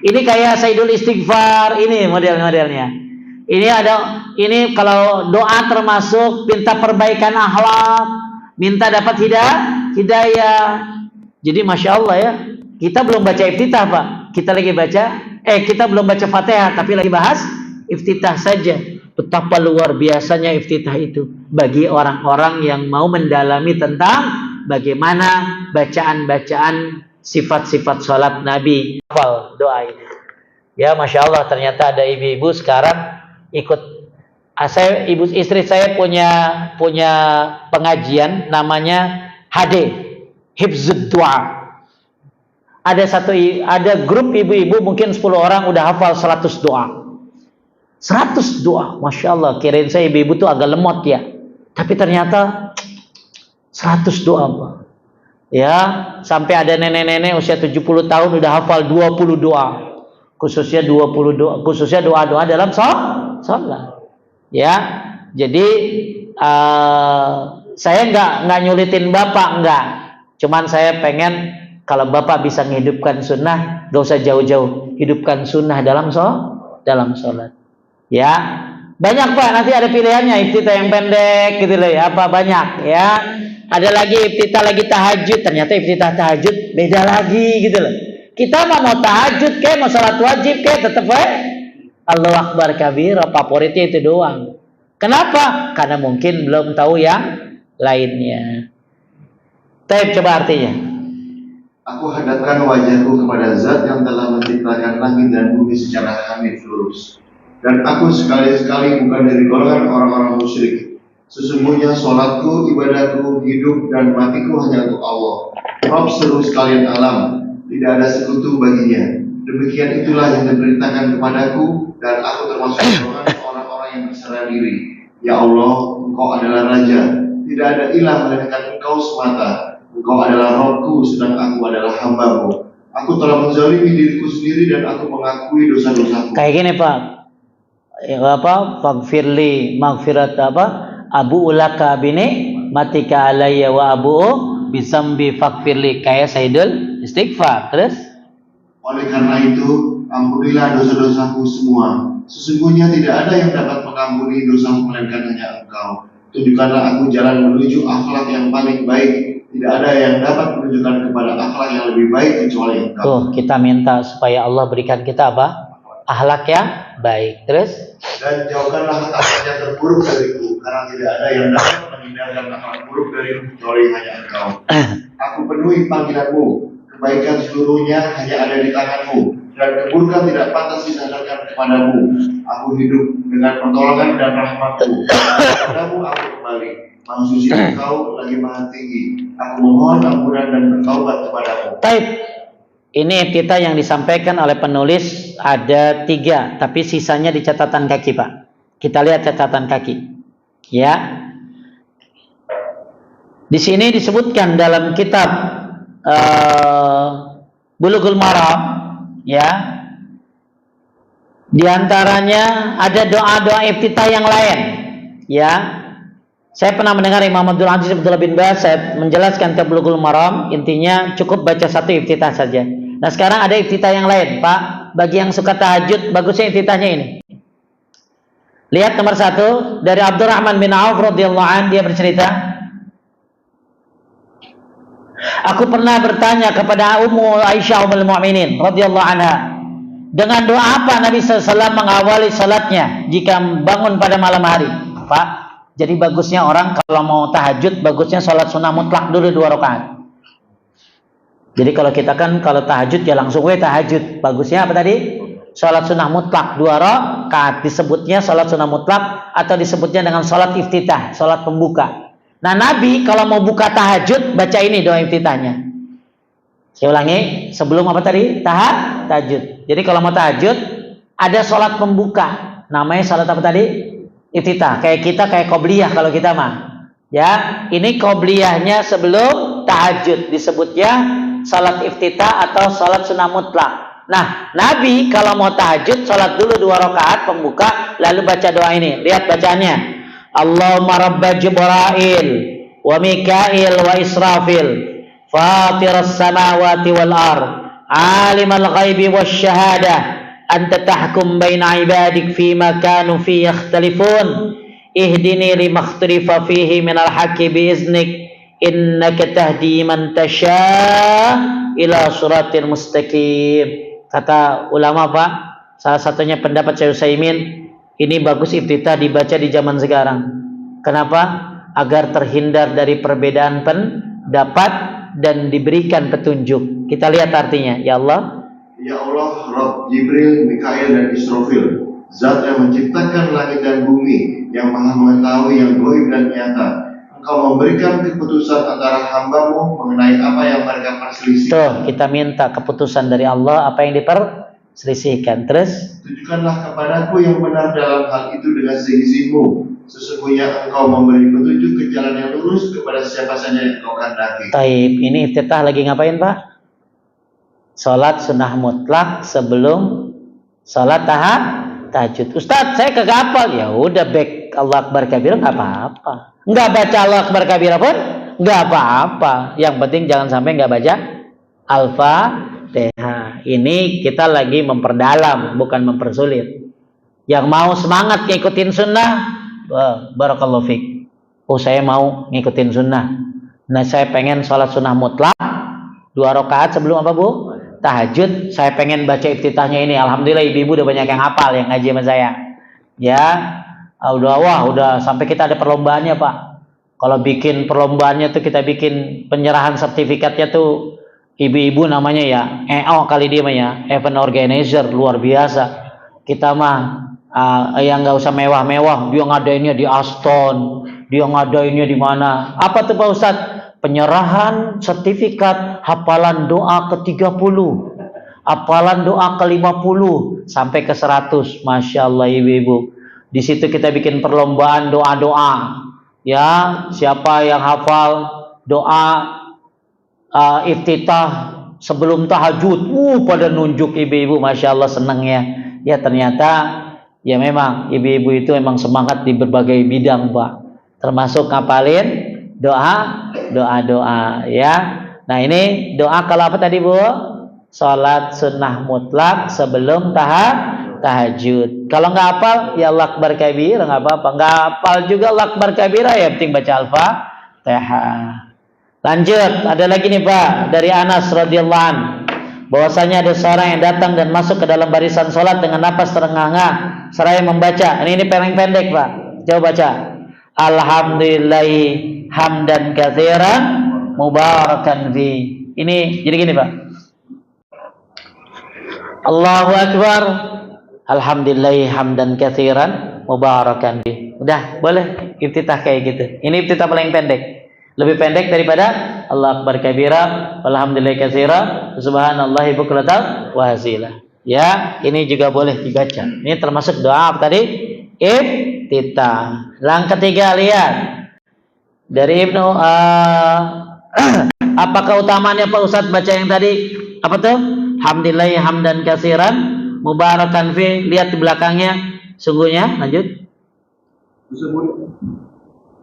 Ini kayak Sayyidul Istighfar, ini model-modelnya. Ini kalau doa termasuk minta perbaikan akhlak, minta dapat hidayah. Jadi Masya Allah ya, kita belum baca iftitah Pak. Kita belum baca Fatihah, tapi lagi bahas iftitah saja. Betapa luar biasanya iftitah itu bagi orang-orang yang mau mendalami tentang bagaimana bacaan-bacaan sifat-sifat sholat Nabi. Hafal doa ini. Ya Masya Allah, ternyata ada ibu-ibu sekarang ikut. Istri saya punya pengajian namanya HD, Hifzud Du'a. Ada grup ibu-ibu mungkin 10 orang udah hafal 100 doa. 100 doa, Masya Allah. Kirain saya ibu-ibu tuh agak lemot ya, tapi ternyata 100 doa Pak. Ya, sampai ada nenek-nenek usia 70 tahun udah hafal 20 doa. Khususnya 20 doa, khususnya doa-doa dalam sholat. Ya, jadi saya nggak nyulitin Bapak, nggak. Cuman saya pengen kalau Bapak bisa menghidupkan sunnah, nggak usah jauh-jauh, hidupkan sunnah dalam sholat. Ya, banyak Pak. Nanti ada pilihannya, iftitah yang pendek gitu loh. Ya, apa banyak ya. Ada lagi iftitah lagi tahajud. Ternyata iftitah tahajud beda lagi gitu loh. Kita mau tahajud kayak mau salat wajib kayak tetap Allahu Akbar Kabira, favoritnya itu doang. Kenapa? Karena mungkin belum tahu yang lainnya. Taib, coba artinya. Aku hadapkan wajahku kepada Zat yang telah menciptakan langit dan bumi secara hanif lurus. Dan aku sekali-sekali bukan dari golongan orang-orang musyrik. Sesungguhnya sholatku, ibadahku, hidup dan matiku hanya untuk Allah, Rabb seluruh sekalian alam. Tidak ada sekutu baginya. Demikian itulah yang diperintahkan kepadaku, dan aku termasuk golongan orang-orang yang berserah diri. Ya Allah, Engkau adalah Raja. Tidak ada ilah melainkan Engkau semata. Engkau adalah Rabbku, sedang aku adalah hamba-Mu. Aku telah menzalimi diriku sendiri dan aku mengakui dosa-dosaku. Kayak gini Pak. Faghfirli maghfirat Abu ulaka bini matika alayya wa abu bisambi faghfirli, kayak Sayyidul Istighfar. Terus oleh karena itu ampunilah dosa-dosaku semua. Sesungguhnya tidak ada yang dapat mengampuni dosaku melainkan hanya Engkau. Tunjukkanlah aku jalan menuju akhlak yang paling baik. Tidak ada yang dapat menunjukkan kepada akhlak yang lebih baik kecuali Engkau. Tuh, kita minta supaya Allah berikan kita apa? Akhlak yang baik. Terus? Dan jauhkanlah akhlak yang terburuk dariku, karena tidak ada yang dapat menghindarkan akhlak buruk dariku kecuali hanya Engkau. aku penuhi panggilanmu. Kebaikan seluruhnya hanya ada di tanganmu, dan keburukan tidak pantas disandarkan kepadamu. Aku hidup dengan pertolongan dan rahmatmu. Kepadamu aku kembali. Maha suci Engkau lagi maha tinggi. Aku memohon ampunan dan bertaubat kepadamu. Baik. Ini eftitah yang disampaikan oleh penulis ada 3, tapi sisanya di catatan kaki, Pak. Kita lihat catatan kaki. Ya. Di sini disebutkan dalam kitab Bulughul Maram, ya. Di antaranya ada doa-doa iftitah yang lain, ya. Saya pernah mendengar Imam Abdul Aziz Abdullah bin Baz menjelaskan ke Bulughul Maram, intinya cukup baca satu iftitah saja. Nah, sekarang ada iftitah yang lain, Pak. Bagi yang suka tahajud, bagusnya iftitahnya ini. Lihat nomor 1 dari Abdurrahman bin Auf radhiyallahu anhu, dia bercerita, aku pernah bertanya kepada Ummu Aisyah ummul mukminin radhiyallahu anha, dengan doa apa Nabi SAW mengawali salatnya jika bangun pada malam hari? Pak, jadi bagusnya orang kalau mau tahajud, bagusnya salat sunnah mutlak dulu 2 rakaat. Jadi kalau kita kan kalau tahajud ya langsung tahajud. Bagusnya apa tadi? Salat sunnah mutlak 2 rakaat, disebutnya salat sunnah mutlak atau disebutnya dengan salat iftitah, salat pembuka. Nah, Nabi kalau mau buka tahajud baca ini doa iftitahnya. Saya ulangi, sebelum apa tadi? Tahajud. Jadi kalau mau tahajud ada salat pembuka, namanya salat apa tadi? Iftitah. Kayak qobliyah kalau kita mah. Ya, ini qobliyahnya sebelum tahajud, disebutnya salat iftitah atau salat sunnah mutlak. Nah, Nabi kalau mau tahajud salat dulu 2 rakaat pembuka, lalu baca doa ini. Lihat bacaannya. Allahumma rabba Jibril wa Mikail wa Israfil fatiras samawati wal ard alimal ghaibi wasyahadah anta tahkum baina ibadik fima kanu fi yakhtalifun ihdini lima ikhtalafa fihi minal haqqi biiznik innaka tahdi man tasha' ila siratil mustaqim. Kata ulama, Pak, salah satunya pendapat Syekh Utsaimin, ini bagus iftitah dibaca di zaman sekarang. Kenapa? Agar terhindar dari perbedaan pendapat dan diberikan petunjuk. Kita lihat artinya. Ya Allah, ya Allah, Rabb Jibril, Mikail dan Israfil, Zat yang menciptakan langit dan bumi, yang maha mengetahui yang gaib dan nyata. Engkau memberikan keputusan antara hambamu mengenai apa yang mereka perselisihkan. Tuh, kita minta keputusan dari Allah apa yang diperselisihkan. Terus, tunjukkanlah kepadaku yang benar dalam hal itu dengan seizinku. Sesungguhnya engkau memberi petunjuk ke jalan yang lurus kepada siapa saja yang engkau kehendaki. Taib, ini iftitah lagi ngapain, Pak? Salat sunnah mutlak sebelum salat tahajud. Ustaz, saya kagak hafal. Ya udah, baik Allah Akbar kabira nggak apa-apa. Nggak baca Allah Akbar kabira pun nggak apa-apa. Yang penting jangan sampai nggak baca Al-Fatihah. Ini kita lagi memperdalam, bukan mempersulit. Yang mau semangat ngikutin sunnah, barakallahu fiik. Oh, saya mau ngikutin sunnah. Nah, saya pengen sholat sunnah mutlak 2 rakaat sebelum apa, Bu? Tahajud. Saya pengen baca iftitahnya ini. Alhamdulillah ibu-ibu udah banyak yang hafal yang ngaji sama saya. Ya, udah sampai kita ada perlombaannya, Pak. Kalau bikin perlombaannya tuh kita bikin penyerahan sertifikatnya tuh ibu-ibu namanya ya EO kali dia mah ya, event organizer luar biasa. Kita mah yang nggak usah mewah-mewah, dia ngadainnya di Aston, dia ngadainnya di mana? Apa tuh Pak Ustadz? Penyerahan sertifikat hafalan doa ke-30, hafalan doa ke-50 sampai ke 100. Masya Allah ibu-ibu. Di situ kita bikin perlombaan doa-doa. Ya, siapa yang hafal doa iftitah sebelum tahajud, pada nunjuk ibu-ibu, Masya Allah senangnya. Ya ternyata ya memang ibu-ibu itu memang semangat di berbagai bidang, Pak. Termasuk ngapalin doa ya. Nah, ini doa kalau apa tadi, Bu? Salat sunnah mutlak sebelum tahajud. Kalau nggak hafal ya Allah Akbar kabira nggak apa-apa. Nggak hafal juga Allah Akbar kabira ya penting baca Al-Fatihah. Lanjut, ada lagi nih Pak dari Anas radhiyallahu an, bahwasanya ada seorang yang datang dan masuk ke dalam barisan sholat dengan napas terengah-engah seraya membaca. Ini paling pendek Pak. Coba baca. Alhamdulillahi hamdan katsiran mubarakan fi. Ini jadi gini Pak. Allahu Akbar, alhamdulillahi hamdan katsiran mubarakan fi. Udah, boleh iftitah kayak gitu. Ini iftitah paling pendek. Lebih pendek daripada Allah Akbar kabira, walhamdulillahi katsira, subhanallahi bukratan wa asila. Ya, ini juga boleh dibaca. Ini termasuk doa apa tadi? Iftitah. Yang ketiga, lihat dari Ibnu apa keutamaannya Pak Ustadz baca yang tadi? Apa tuh? Hamdillahi hamdan katsiran mubarakan fi. Lihat di belakangnya. Sungguhnya, lanjut.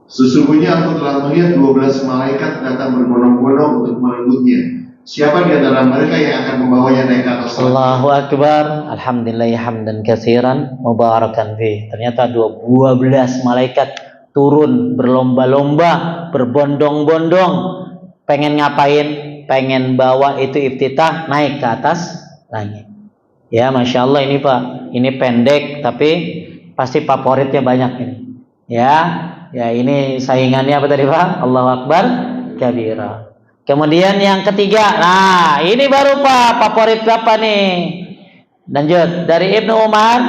Sesungguhnya aku telah melihat 12 malaikat datang berbondong-bondong untuk merenggut-Nya. Siapa di antara mereka yang akan membawanya naik ke atas? Allahu Akbar, alhamdulillahi hamdan katsiran mubarakan fi. Ternyata 12 malaikat turun berlomba-lomba, berbondong-bondong, pengen ngapain? Pengen bawa itu iftitah naik ke atas langit. Ya, masya Allah ini Pak, ini pendek tapi pasti favoritnya banyak ini. Ya ini saingannya apa tadi Pak? Allahu Akbar kabira. Kemudian yang ketiga, nah ini baru Pak favorit berapa nih? Lanjut dari Ibnu Umar.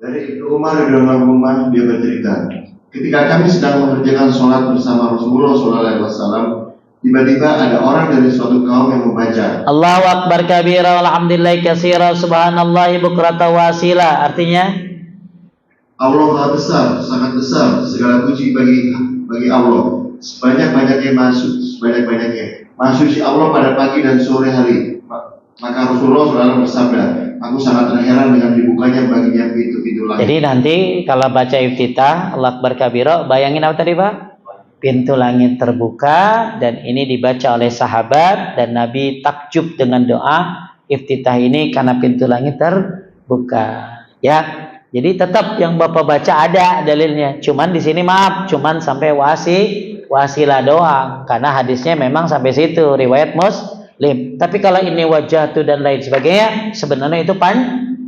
Dari Ibnu Umar radhiyallahu dia bercerita, ketika kami sedang mengerjakan sholat bersama Rasulullah SAW, tiba-tiba ada orang dari suatu kaum yang membaca Allahu Akbar kabira walhamdulillahi katsira subhanallahi bukratan wa asila. Artinya Allah Maha besar, sangat besar, segala puji bagi Allah. Sebanyak-banyaknya masuk si Allah pada pagi dan sore hari. Maka Rasulullah SAW bersabda, aku sangat terheran dengan dibukanya baginya pintu-pintu langit. Jadi nanti kalau baca iftitah Allah Akbar kabira, bayangin apa tadi Pak? Pintu langit terbuka, dan ini dibaca oleh sahabat, dan Nabi takjub dengan doa iftitah ini karena pintu langit terbuka. Ya. Jadi tetap yang Bapak baca ada dalilnya. Cuman di sini maaf, cuman sampai wasilah doang. Karena hadisnya memang sampai situ, riwayat Muslim. Tapi kalau ini wajahtu dan lain sebagainya, sebenarnya itu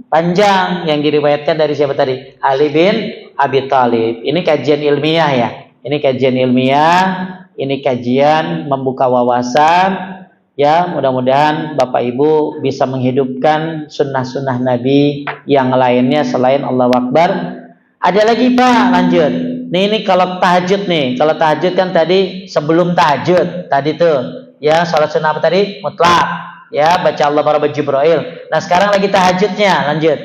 panjang yang diriwayatkan dari siapa tadi? Ali bin Abi Thalib. Ini kajian ilmiah ya. Ini kajian ilmiah, ini kajian membuka wawasan. Ya, mudah-mudahan Bapak Ibu bisa menghidupkan sunnah-sunnah Nabi yang lainnya selain Allahu Akbar. Ada lagi Pak, lanjut. Ini kalau tahajud nih. Kalau tahajud kan tadi sebelum tahajud. Tadi tuh, ya salat sunnah apa tadi? Mutlak. Ya, baca Allah Baraba Jibril. Nah, sekarang lagi tahajudnya, lanjut.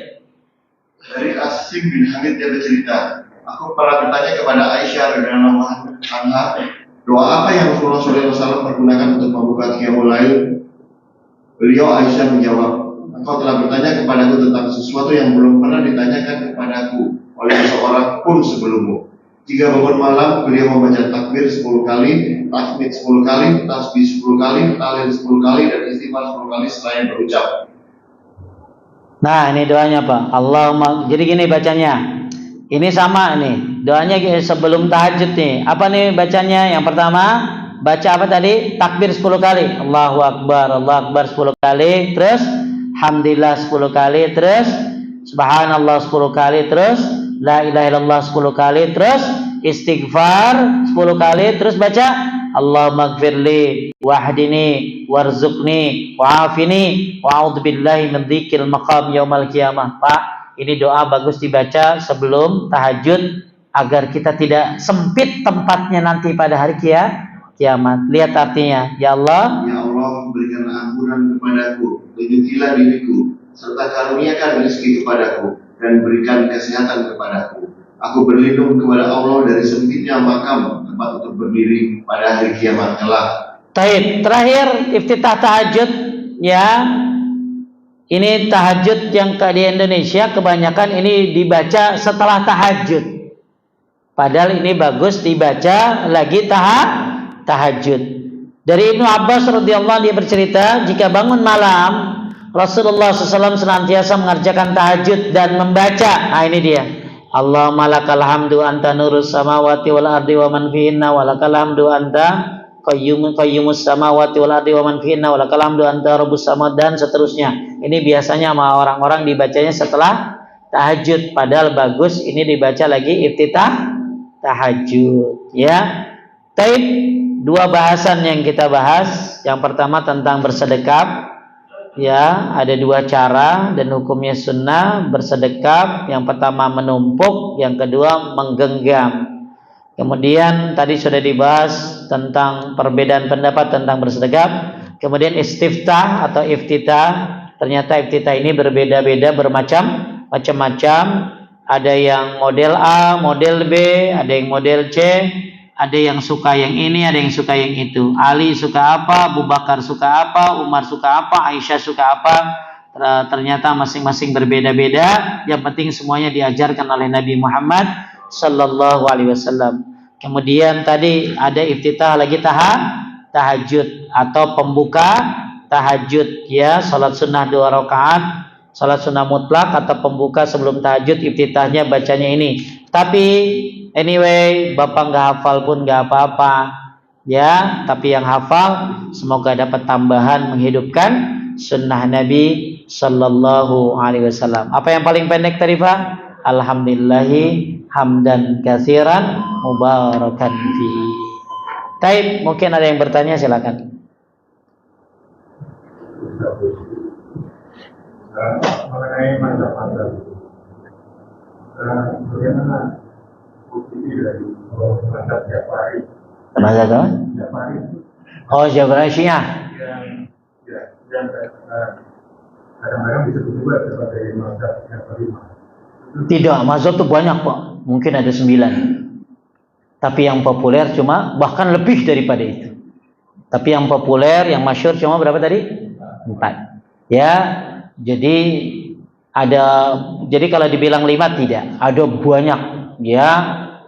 Dari Asim bin Hamid dia bercerita, aku pernah bertanya kepada Aisyah radhiyallahu anha, doa apa yang Rasulullah SAW pergunakan untuk membuka Qiyamul Lail? Beliau Aisyah menjawab, engkau telah bertanya kepadaku tentang sesuatu yang belum pernah ditanyakan kepadaku oleh seorang pun sebelummu. Jika bangun malam, beliau membaca takbir 10 kali, tahmid 10 kali, tasbih 10 kali, tahlil 10 kali, dan istighfar 10 kali selain berucap. Nah, ini doanya Pak. Allahumma. Jadi gini bacanya. Ini sama nih. Doanya sebelum tahajud nih. Apa nih bacanya? Yang pertama, baca apa tadi? Takbir 10 kali. Allahu Akbar 10 kali. Terus Alhamdulillah 10 kali. Terus Subhanallah 10 kali. Terus La ilaha illallah 10 kali. Terus istighfar 10 kali. Terus baca Allahumma gfirli wahdini warzuqni wa'afini wa'udzubillahi min dzikil maqam yaumal qiyamah. Pak, ini doa bagus dibaca sebelum tahajud agar kita tidak sempit tempatnya nanti pada hari kiamat. Lihat artinya, ya Allah, berikanlah ampunan kepadaku, tunjukilah diriku, serta karuniakan rezeki kepadaku, dan berikan kesehatan kepadaku. Aku berlindung kepada Allah dari sempitnya makam tempat untuk berdiri pada hari kiamat kelak. Terakhir iftitah tahajud ya. Ini tahajud yang di Indonesia kebanyakan ini dibaca setelah tahajud. Padahal ini bagus dibaca lagi tahajud. Dari Ibnu Abbas radhiyallahu anhu dia bercerita, jika bangun malam Rasulullah SAW senantiasa mengerjakan tahajud dan membaca. Nah ini dia. Allahumma lakal hamdu anta nurus samawati wal ardi wa man fihinna wa lakal hamdu anta qayyumus samawati wal ardi wa man fihinna wa lakal hamdu anta rabbus samawati, dan seterusnya. Ini biasanya sama orang-orang dibacanya setelah tahajud, padahal bagus ini dibaca lagi iftitah tahajud ya. Taib dua bahasan yang kita bahas. Yang pertama tentang bersedekap. Ya, ada dua cara dan hukumnya sunnah bersedekap. Yang pertama menumpuk, yang kedua menggenggam. Kemudian tadi sudah dibahas tentang perbedaan pendapat tentang bersedekap. Kemudian istiftah atau iftitah. Ternyata iftitah ini berbeda-beda, bermacam-macam. Ada yang model A, model B, ada yang model C, ada yang suka yang ini, ada yang suka yang itu. Ali suka apa, Abu Bakar suka apa, Umar suka apa, Aisyah suka apa. Ternyata masing-masing berbeda-beda. Yang penting semuanya diajarkan oleh Nabi Muhammad sallallahu alaihi wasallam. Kemudian tadi ada iftitah lagi tahajud atau pembuka tahajud, ya, salat sunnah 2 rakaat, salat sunnah mutlak atau pembuka sebelum tahajud, iftitahnya bacanya ini. Tapi anyway, Bapak nggak hafal pun nggak apa-apa, ya. Tapi yang hafal semoga dapat tambahan menghidupkan sunnah Nabi sallallahu alaihi wasallam. Apa yang paling pendek tadi, Pak? Alhamdulillahi hamdan katsiran mubarakan fi. Taib, mungkin ada yang bertanya, silakan. Mengenai mazhab-mazhab, bagaimana bukti dari mazhab Ja'fari? Mazhab apa? Ja'fari. Oh, Ja'fari Syiah. Yang kadang-kadang disebut juga sebagai mazhab Ja'fari. Tidak, mazhab itu banyak, Pak. Mungkin ada 9. Tapi yang populer cuma, bahkan lebih daripada itu. Tapi yang populer, yang masyhur cuma berapa tadi? 4. Ya, jadi kalau dibilang 5 tidak, ada banyak, ya.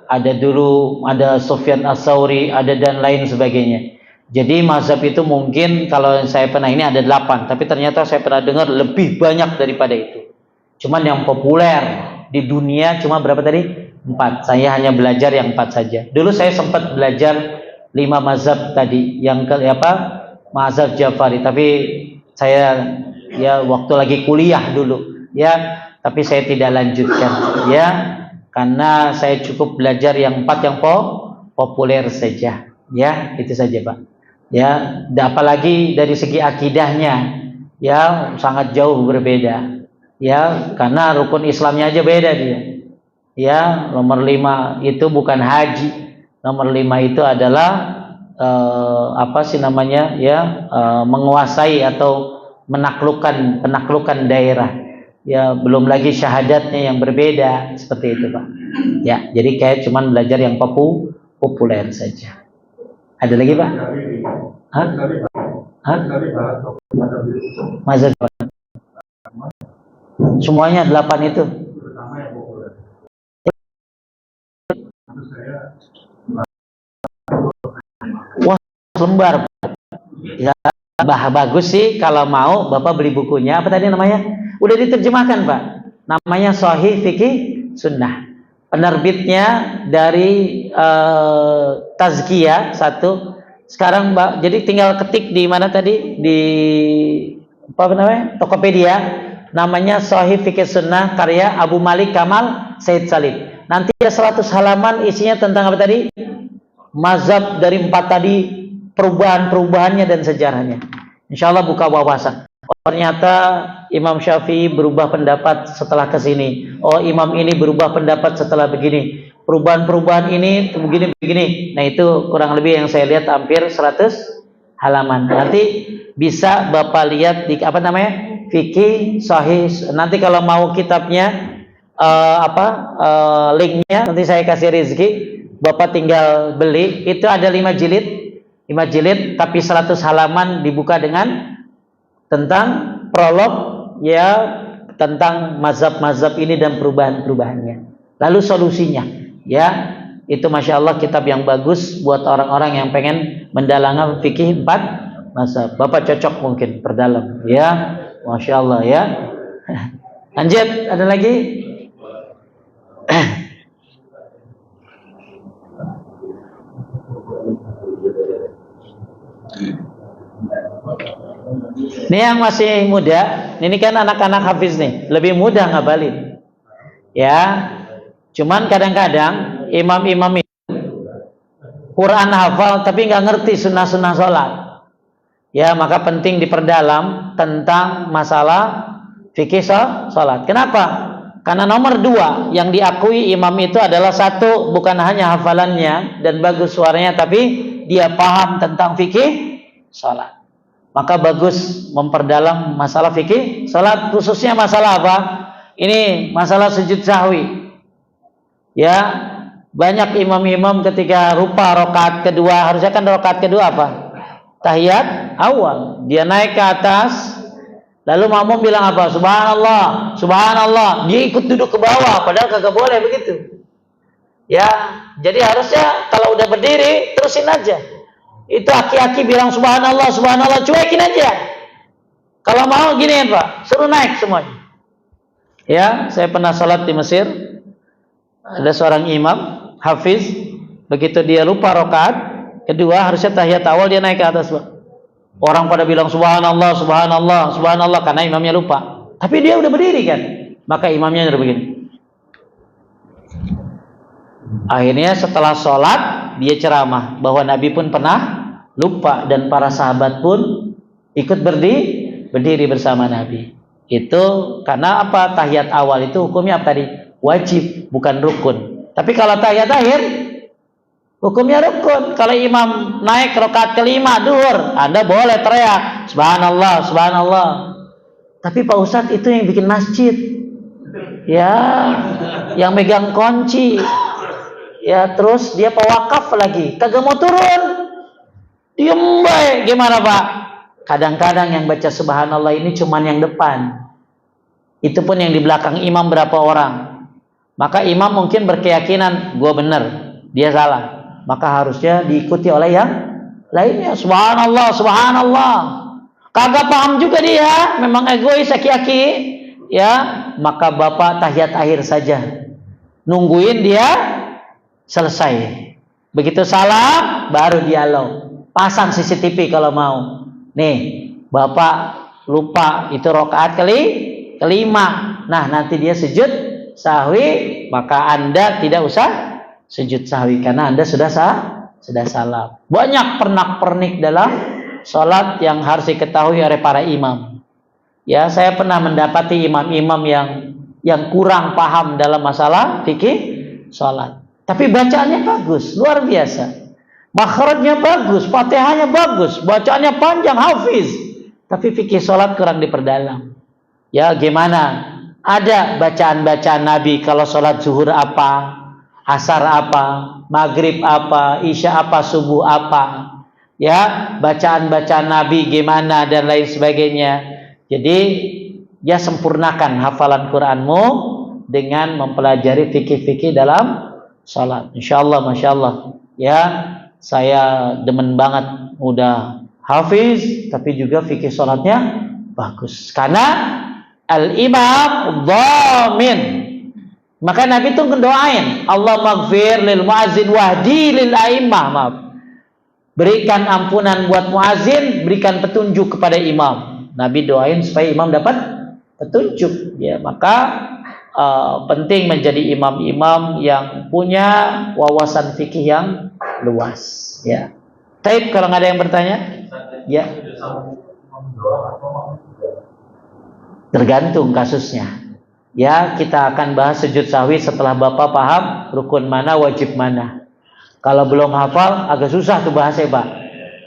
Ada dulu, ada Sufyan Ats-Tsauri, ada dan lain sebagainya. Jadi mazhab itu mungkin kalau saya pernah ini ada 8, tapi ternyata saya pernah dengar lebih banyak daripada itu. Cuman yang populer di dunia cuma berapa tadi? 4. Saya hanya belajar yang 4 saja. Dulu saya sempat belajar 5 mazhab tadi, yang mazhab Ja'fari, tapi saya ya waktu lagi kuliah dulu, ya, tapi saya tidak lanjutkan, ya, karena saya cukup belajar yang 4 yang populer saja, ya, itu saja, Pak. Ya, apalagi dari segi akidahnya, ya, sangat jauh berbeda. Ya, karena rukun Islamnya aja beda dia. Ya, nomor 5 itu bukan haji. Nomor 5 itu adalah menguasai atau penaklukan daerah. Ya, belum lagi syahadatnya yang berbeda, seperti itu, Pak. Ya, jadi kayak cuman belajar yang populer saja. Ada lagi, Pak? Hah? Mazhab semuanya 8 itu. Wah, lembar. Ya, bagus sih kalau mau Bapak beli bukunya. Apa tadi namanya? Udah diterjemahkan, Pak. Namanya Shahih Fiqih Sunnah. Penerbitnya dari Tazkiyah 1. Sekarang, Mbak, jadi tinggal ketik di mana tadi? Di apa namanya? Tokopedia. Namanya Shahih Fiqih Sunnah karya Abu Malik Kamal Said Salim. Nanti ada 100 halaman isinya tentang apa tadi? Mazhab dari 4 tadi, perubahan-perubahannya dan sejarahnya. Insya Allah buka wawasan. Oh, ternyata Imam Syafi'i berubah pendapat setelah kesini. Oh, Imam ini berubah pendapat setelah begini. Perubahan-perubahan ini begini-begini. Nah, itu kurang lebih yang saya lihat hampir 100 halaman. Nanti bisa Bapak lihat di apa namanya? Fikih Sahih. Nanti kalau mau kitabnya linknya nanti saya kasih rezeki, Bapak tinggal beli. Itu ada 5 jilid, tapi 100 halaman dibuka dengan tentang prolog, ya, tentang mazhab-mazhab ini dan perubahan-perubahannya. Lalu solusinya, ya, itu masya Allah kitab yang bagus buat orang-orang yang pengen mendalami fikih 4 mazhab. Bapak cocok mungkin perdalam, ya. Masya Allah, ya. Lanjut, ada lagi? Ini yang masih muda, ini kan anak-anak hafiz nih, lebih mudah ngapalin. Ya, cuman kadang-kadang imam-imam itu Quran hafal tapi nggak ngerti sunnah-sunnah sholat. Ya, maka penting diperdalam tentang masalah fikih sholat. Kenapa? Karena nomor 2 yang diakui imam itu adalah satu, bukan hanya hafalannya dan bagus suaranya, tapi dia paham tentang fikih sholat. Maka bagus memperdalam masalah fikih sholat, khususnya masalah apa? Ini masalah sujud sahwi. Ya, banyak imam-imam ketika lupa rakaat kedua, harusnya kan rakaat kedua apa? Tahiyat awal. Dia naik ke atas, lalu makmum bilang apa? Subhanallah, subhanallah. Dia ikut duduk ke bawah, padahal kagak boleh begitu. Ya, jadi harusnya kalau udah berdiri terusin aja. Itu aki-aki bilang subhanallah, subhanallah, cuekin aja. Kalau mau gini Pak, suruh naik semuanya. Ya, saya pernah salat di Mesir. Ada seorang imam, hafiz, begitu dia lupa rakaat kedua, harusnya tahiyat awal, dia naik ke atas, Pak. Orang pada bilang subhanallah, subhanallah, subhanallah karena imamnya lupa. Tapi dia udah berdiri kan. Maka imamnya udah begini. Akhirnya setelah sholat dia ceramah bahwa Nabi pun pernah lupa dan para sahabat pun ikut berdiri bersama Nabi. Itu karena apa? Tahiyat awal itu hukumnya apa tadi? Wajib, bukan rukun. Tapi kalau tahiyat akhir hukumnya rukun. Kalau imam naik rakaat kelima duhur, Anda boleh teriak subhanallah, subhanallah. Tapi Pak Ustadz itu yang bikin masjid. Ya, yang megang kunci. Ya, terus dia pewakaf lagi, kagak mau turun. Diem baik, gimana Pak? Kadang-kadang yang baca subhanallah ini cuman yang depan. Itu pun yang di belakang imam berapa orang. Maka imam mungkin berkeyakinan gua benar, dia salah. Maka harusnya diikuti oleh yang lainnya. Subhanallah, subhanallah. Kagak paham juga dia, memang egois aki-aki. Ya, maka Bapak tahiyat akhir saja. Nungguin dia selesai. Begitu salam baru dialog. Pasang CCTV kalau mau. Nih, Bapak lupa itu rakaat kelima. Nah, nanti dia sujud sahwi, maka Anda tidak usah sujud sahwi karena Anda sudah salam. Banyak pernak-pernik dalam salat yang harus diketahui oleh para imam. Ya, saya pernah mendapati imam-imam yang kurang paham dalam masalah fikih salat. Tapi bacaannya bagus, luar biasa. Makhrajnya bagus, Fatihahnya bagus, bacaannya panjang, hafiz. Tapi fikih salat kurang diperdalam. Ya, gimana? Ada bacaan-bacaan Nabi kalau salat zuhur apa, asar apa, maghrib apa, isya apa, subuh apa. Ya, bacaan-bacaan Nabi gimana dan lain sebagainya. Jadi, ya sempurnakan hafalan Qur'anmu dengan mempelajari fikih-fikih dalam salat. Insyaallah, masyaallah. Ya, saya demen banget udah hafiz tapi juga fikih salatnya bagus. Karena al-imam dhamin. Maka Nabi itu ngedoain, Allah maghfir lil muazzin wahdi lil a'immah. Maaf. Berikan ampunan buat muazzin, berikan petunjuk kepada imam. Nabi doain supaya imam dapat petunjuk. Ya, maka penting menjadi imam-imam yang punya wawasan fikih yang luas. Ya. Taib, kalau nggak ada yang bertanya, ya. Tergantung kasusnya. Ya, kita akan bahas sujud sahwi setelah Bapak paham rukun mana, wajib mana. Kalau belum hafal, agak susah tuh bahasnya, Pak.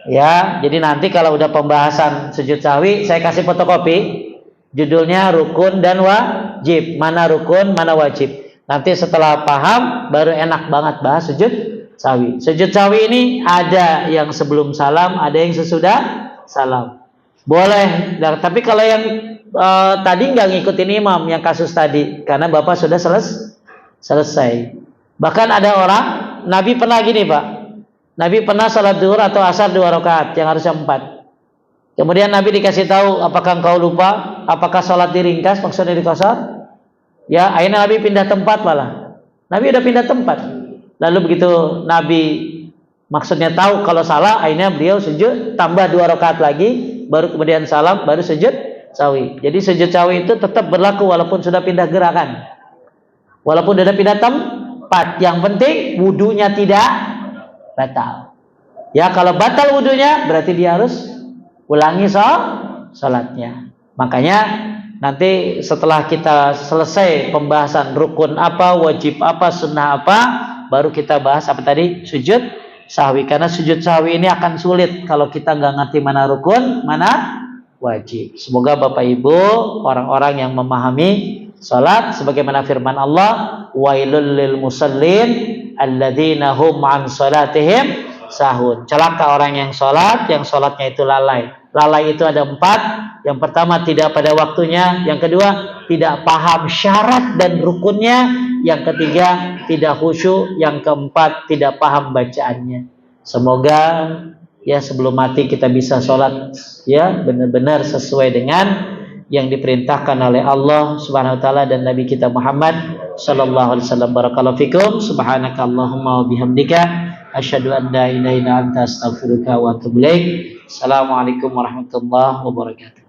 Ya, jadi nanti kalau udah pembahasan sujud sahwi, saya kasih fotokopi. Judulnya rukun dan wajib. Mana rukun, mana wajib. Nanti setelah paham, baru enak banget bahas sujud sahwi. Sujud sahwi ini ada yang sebelum salam, ada yang sesudah salam. Boleh, tapi kalau yang tadi nggak ngikutin imam yang kasus tadi, karena Bapak sudah selesai. Bahkan ada orang, Nabi pernah gini Pak, Nabi pernah salat duhur atau asar 2 rakaat yang harusnya 4. Kemudian Nabi dikasih tahu, apakah engkau lupa? Apakah salat diringkas, maksudnya dikosor? Ya, akhirnya Nabi pindah tempat malah. Nabi udah pindah tempat. Lalu begitu Nabi maksudnya tahu kalau salah, akhirnya beliau sujud tambah 2 rakaat lagi, baru kemudian salam, baru sujud sahwi. Jadi sujud sahwi itu tetap berlaku walaupun sudah pindah gerakan, walaupun sudah pindah tempat. Yang penting wudunya tidak batal. Ya, kalau batal wudunya berarti dia harus ulangi sholatnya. Makanya nanti setelah kita selesai pembahasan rukun apa, wajib apa, sunnah apa, baru kita bahas apa tadi? Sujud sahwi. Karena sujud sahwi ini akan sulit kalau kita nggak ngerti mana rukun, mana wajib. Semoga Bapak Ibu orang-orang yang memahami salat sebagaimana firman Allah, wailul lil musallin alladzina hum an salatihim sahun. Celaka orang yang salatnya itu lalai. Lalai itu ada 4. Yang pertama, tidak pada waktunya. Yang kedua, tidak paham syarat dan rukunnya. Yang ketiga, tidak khusyuk. Yang keempat, tidak paham bacaannya. Semoga ya sebelum mati kita bisa sholat ya benar-benar sesuai dengan yang diperintahkan oleh Allah Subhanahu wa taala dan Nabi kita Muhammad sallallahu alaihi wasallam. Barakallahu fikum. Subhanakallahumma wa bihamdika asyhadu an la ilaha illa anta astaghfiruka wa atubu ilaik. Assalamualaikum warahmatullahi wabarakatuh.